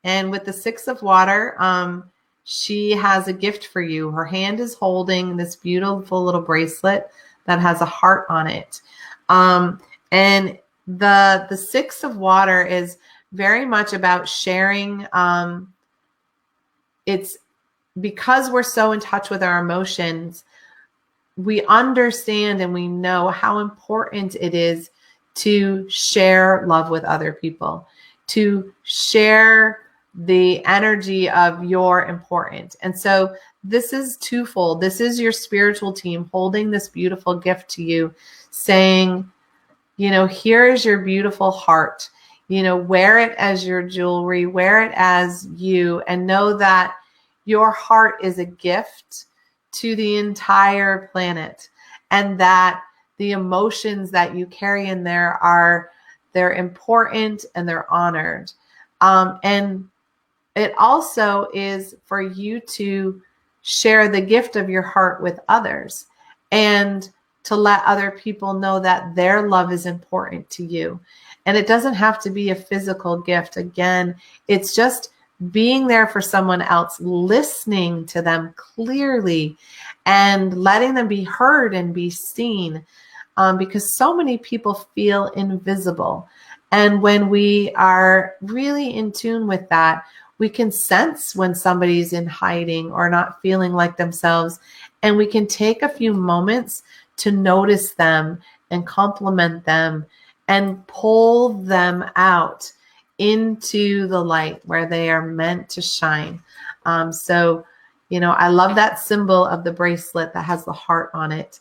And with the 6 of water, she has a gift for you. Her hand is holding this beautiful little bracelet that has a heart on it. And the 6 of water is very much about sharing. It's because we're so in touch with our emotions, we understand and we know how important it is to share love with other people, to share the energy of you're important. And so this is twofold. This is your spiritual team holding this beautiful gift to you, saying, here is your beautiful heart, wear it as your jewelry, wear it as you, and know that your heart is a gift to the entire planet, and that the emotions that you carry in there they're important and they're honored. And it also is for you to share the gift of your heart with others and to let other people know that their love is important to you. And it doesn't have to be a physical gift. Again, it's just being there for someone else, listening to them clearly and letting them be heard and be seen, because so many people feel invisible. And when we are really in tune with that, we can sense when somebody's in hiding or not feeling like themselves, and we can take a few moments to notice them and compliment them and pull them out into the light where they are meant to shine. So, I love that symbol of the bracelet that has the heart on it,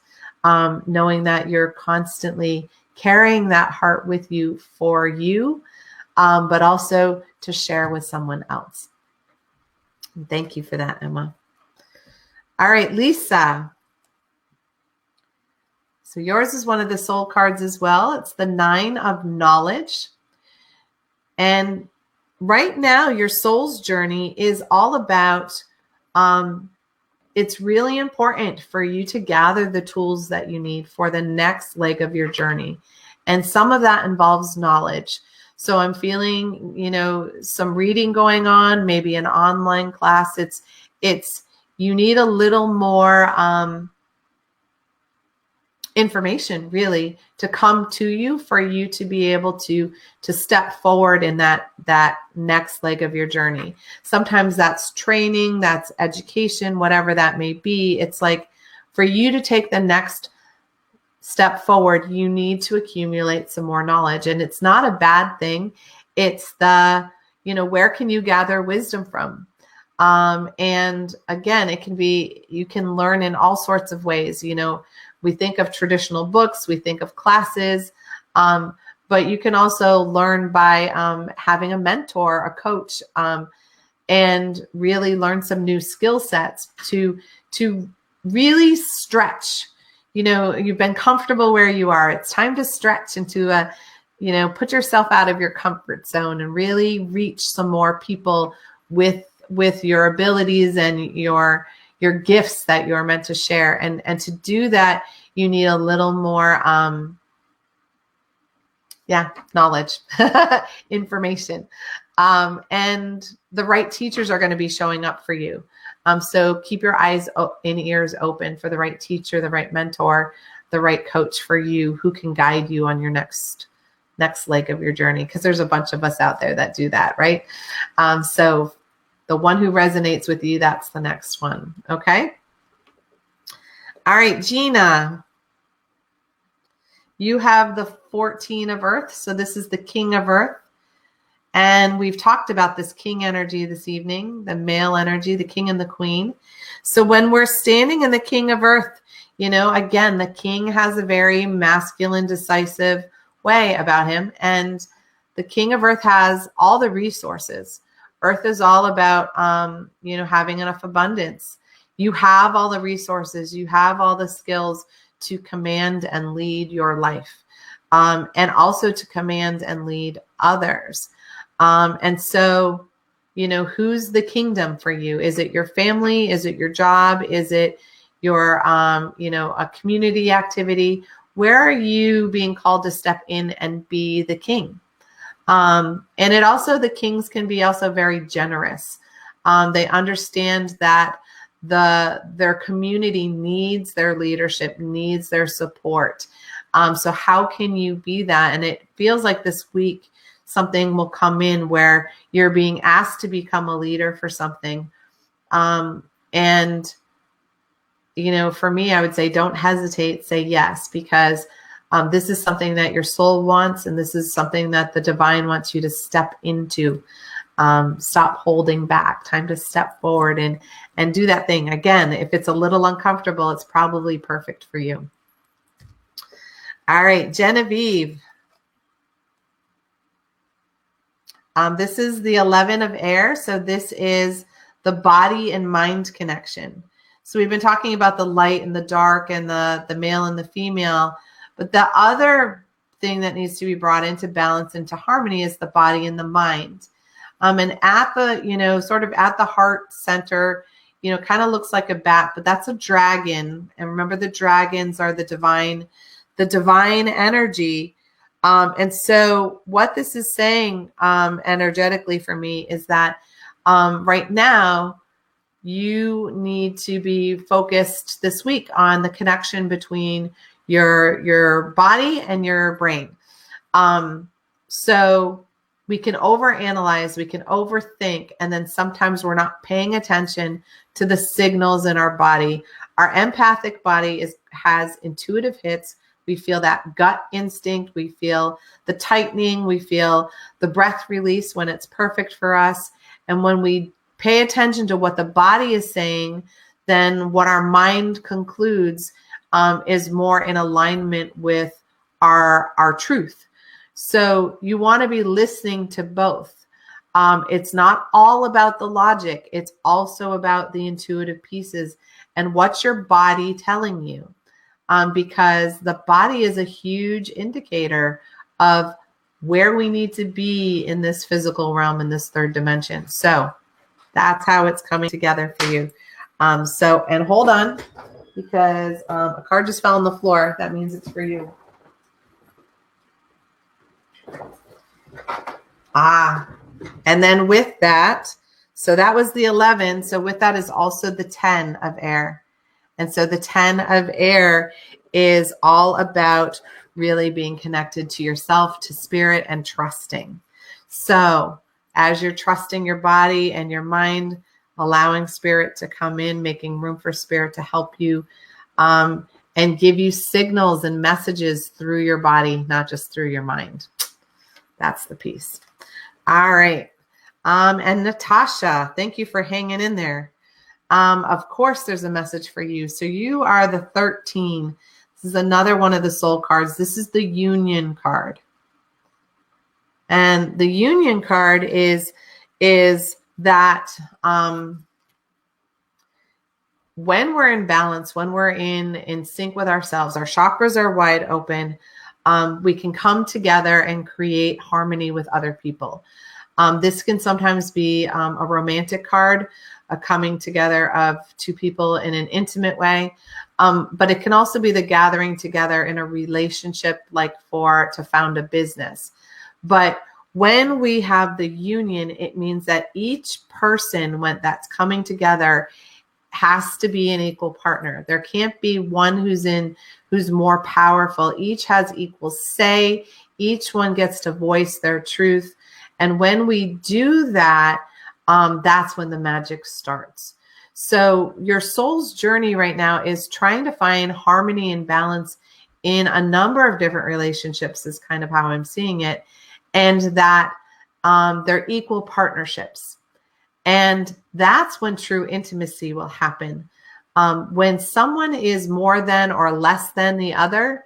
knowing that you're constantly carrying that heart with you for you, but also to share with someone else. And thank you for that, Emma. All right, Lisa. So yours is one of the soul cards as well. It's the 9 of knowledge. And right now, your soul's journey is all about, it's really important for you to gather the tools that you need for the next leg of your journey. And some of that involves knowledge. So I'm feeling, some reading going on, maybe an online class. You need a little more information really to come to you for you to be able to step forward in that next leg of your journey. Sometimes that's training, that's education, whatever that may be. It's like for you to take the next step forward, you need to accumulate some more knowledge. And it's not a bad thing. It's where can you gather wisdom from? And again, it can be, you can learn in all sorts of ways. We think of traditional books, we think of classes, but you can also learn by having a mentor, a coach, and really learn some new skill sets to really stretch. You've been comfortable where you are. It's time to stretch into put yourself out of your comfort zone and really reach some more people with your abilities and your your gifts that you're meant to share. And to do that, you need a little more, knowledge, information. And the right teachers are going to be showing up for you. So keep your eyes and ears open for the right teacher, the right mentor, the right coach for you who can guide you on your next leg of your journey. Because there's a bunch of us out there that do that, right? So the one who resonates with you, that's the next one. Okay. All right, Gina, you have the 14 of Earth. So this is the King of Earth. And we've talked about this king energy this evening, the male energy, the king and the queen. So when we're standing in the King of Earth, again, the king has a very masculine, decisive way about him. And the King of Earth has all the resources. Earth is all about, having enough abundance. You have all the resources. You have all the skills to command and lead your life, and also to command and lead others. And so, who's the kingdom for you? Is it your family? Is it your job? Is it your, a community activity? Where are you being called to step in and be the king? And it also, the kings can be also very generous. They understand that their community needs their leadership, needs their support. So how can you be that? And it feels like this week, something will come in where you're being asked to become a leader for something. And, for me, I would say, don't hesitate, say yes, because this is something that your soul wants. And this is something that the divine wants you to step into. Stop holding back. Time to step forward and do that thing. Again, if it's a little uncomfortable, it's probably perfect for you. All right, Genevieve. This is the 11 of air. So this is the body and mind connection. So we've been talking about the light and the dark and the male and the female. But the other thing that needs to be brought into balance, into harmony, is the body and the mind. And at the, sort of at the heart center, kind of looks like a bat, but that's a dragon. And remember, the dragons are the divine energy. And so what this is saying energetically for me is that right now you need to be focused this week on the connection between your body and your brain. So we can overanalyze, we can overthink, and then sometimes we're not paying attention to the signals in our body. Our empathic body has intuitive hits. We feel that gut instinct. We feel the tightening. We feel the breath release when it's perfect for us. And when we pay attention to what the body is saying, then what our mind concludes is more in alignment with our truth. So you want to be listening to both. It's not all about the logic. It's also about the intuitive pieces and what's your body telling you. Because the body is a huge indicator of where we need to be in this physical realm, in this third dimension. So that's how it's coming together for you. And hold on, because a card just fell on the floor. That means it's for you. And then with that, so that was the 11. So with that is also the 10 of air. And so the 10 of air is all about really being connected to yourself, to spirit, and trusting. So as you're trusting your body and your mind, allowing spirit to come in, making room for spirit to help you and give you signals and messages through your body, not just through your mind. That's the piece. All right. And Natasha, thank you for hanging in there. Of course, there's a message for you. So you are the 13. This is another one of the soul cards. This is the union card. And the union card is that when we're in balance, when we're in sync with ourselves, our chakras are wide open, we can come together and create harmony with other people. This can sometimes be a romantic card. a coming together of two people in an intimate way. But it can also be the gathering together in a relationship, like to found a business. But when we have the union, it means that each person that's coming together has to be an equal partner. There can't be one who's more powerful. Each has equal say. Each one gets to voice their truth. And when we do that, that's when the magic starts. So your soul's journey right now is trying to find harmony and balance in a number of different relationships, is kind of how I'm seeing it. And that they're equal partnerships. And that's when true intimacy will happen. When someone is more than or less than the other,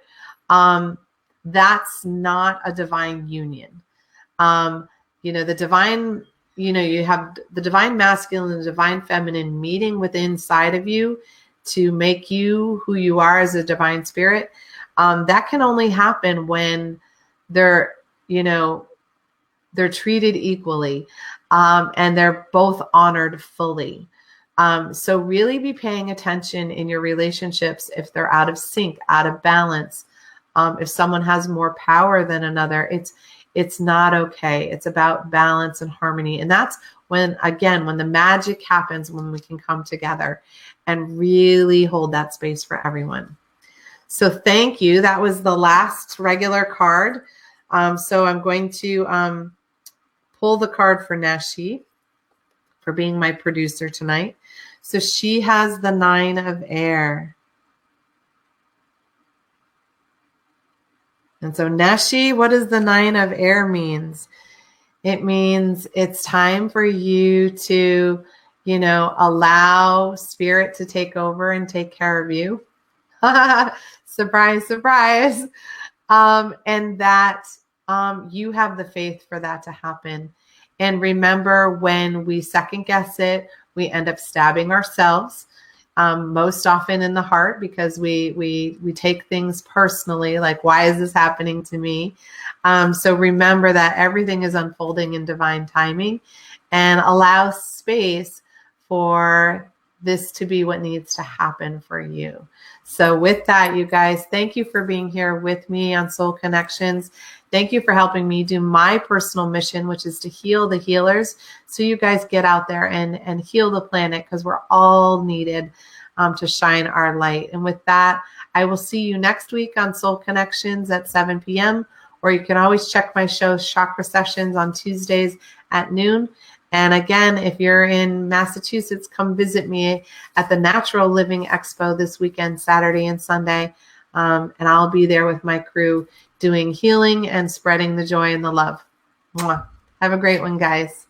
that's not a divine union. The divine, you have the divine masculine and the divine feminine meeting within inside of you to make you who you are as a divine spirit. That can only happen when they're treated equally, and they're both honored fully. So really be paying attention in your relationships if they're out of sync, out of balance. If someone has more power than another, it's not okay. It's about balance and harmony. And that's when the magic happens, when we can come together and really hold that space for everyone. So thank you. That was the last regular card. So I'm going to pull the card for Nashi for being my producer tonight. So she has the 9 of air. And so Nashi, what does the 9 of air means? It means it's time for you to, allow spirit to take over and take care of you. Surprise, surprise. And that you have the faith for that to happen. And remember, when we second guess it, we end up stabbing ourselves, most often in the heart, because we take things personally, like, why is this happening to me? So remember that everything is unfolding in divine timing, and allow space for this to be what needs to happen for you. So with that, you guys, thank you for being here with me on Soul Connections. Thank you for helping me do my personal mission, which is to heal the healers. So you guys get out there and heal the planet, because we're all needed to shine our light. And with that, I will see you next week on Soul Connections at 7 p.m. Or you can always check my show, Chakra Sessions, on Tuesdays at noon. And again, if you're in Massachusetts, come visit me at the Natural Living Expo this weekend, Saturday and Sunday. And I'll be there with my crew doing healing and spreading the joy and the love. Mwah. Have a great one, guys.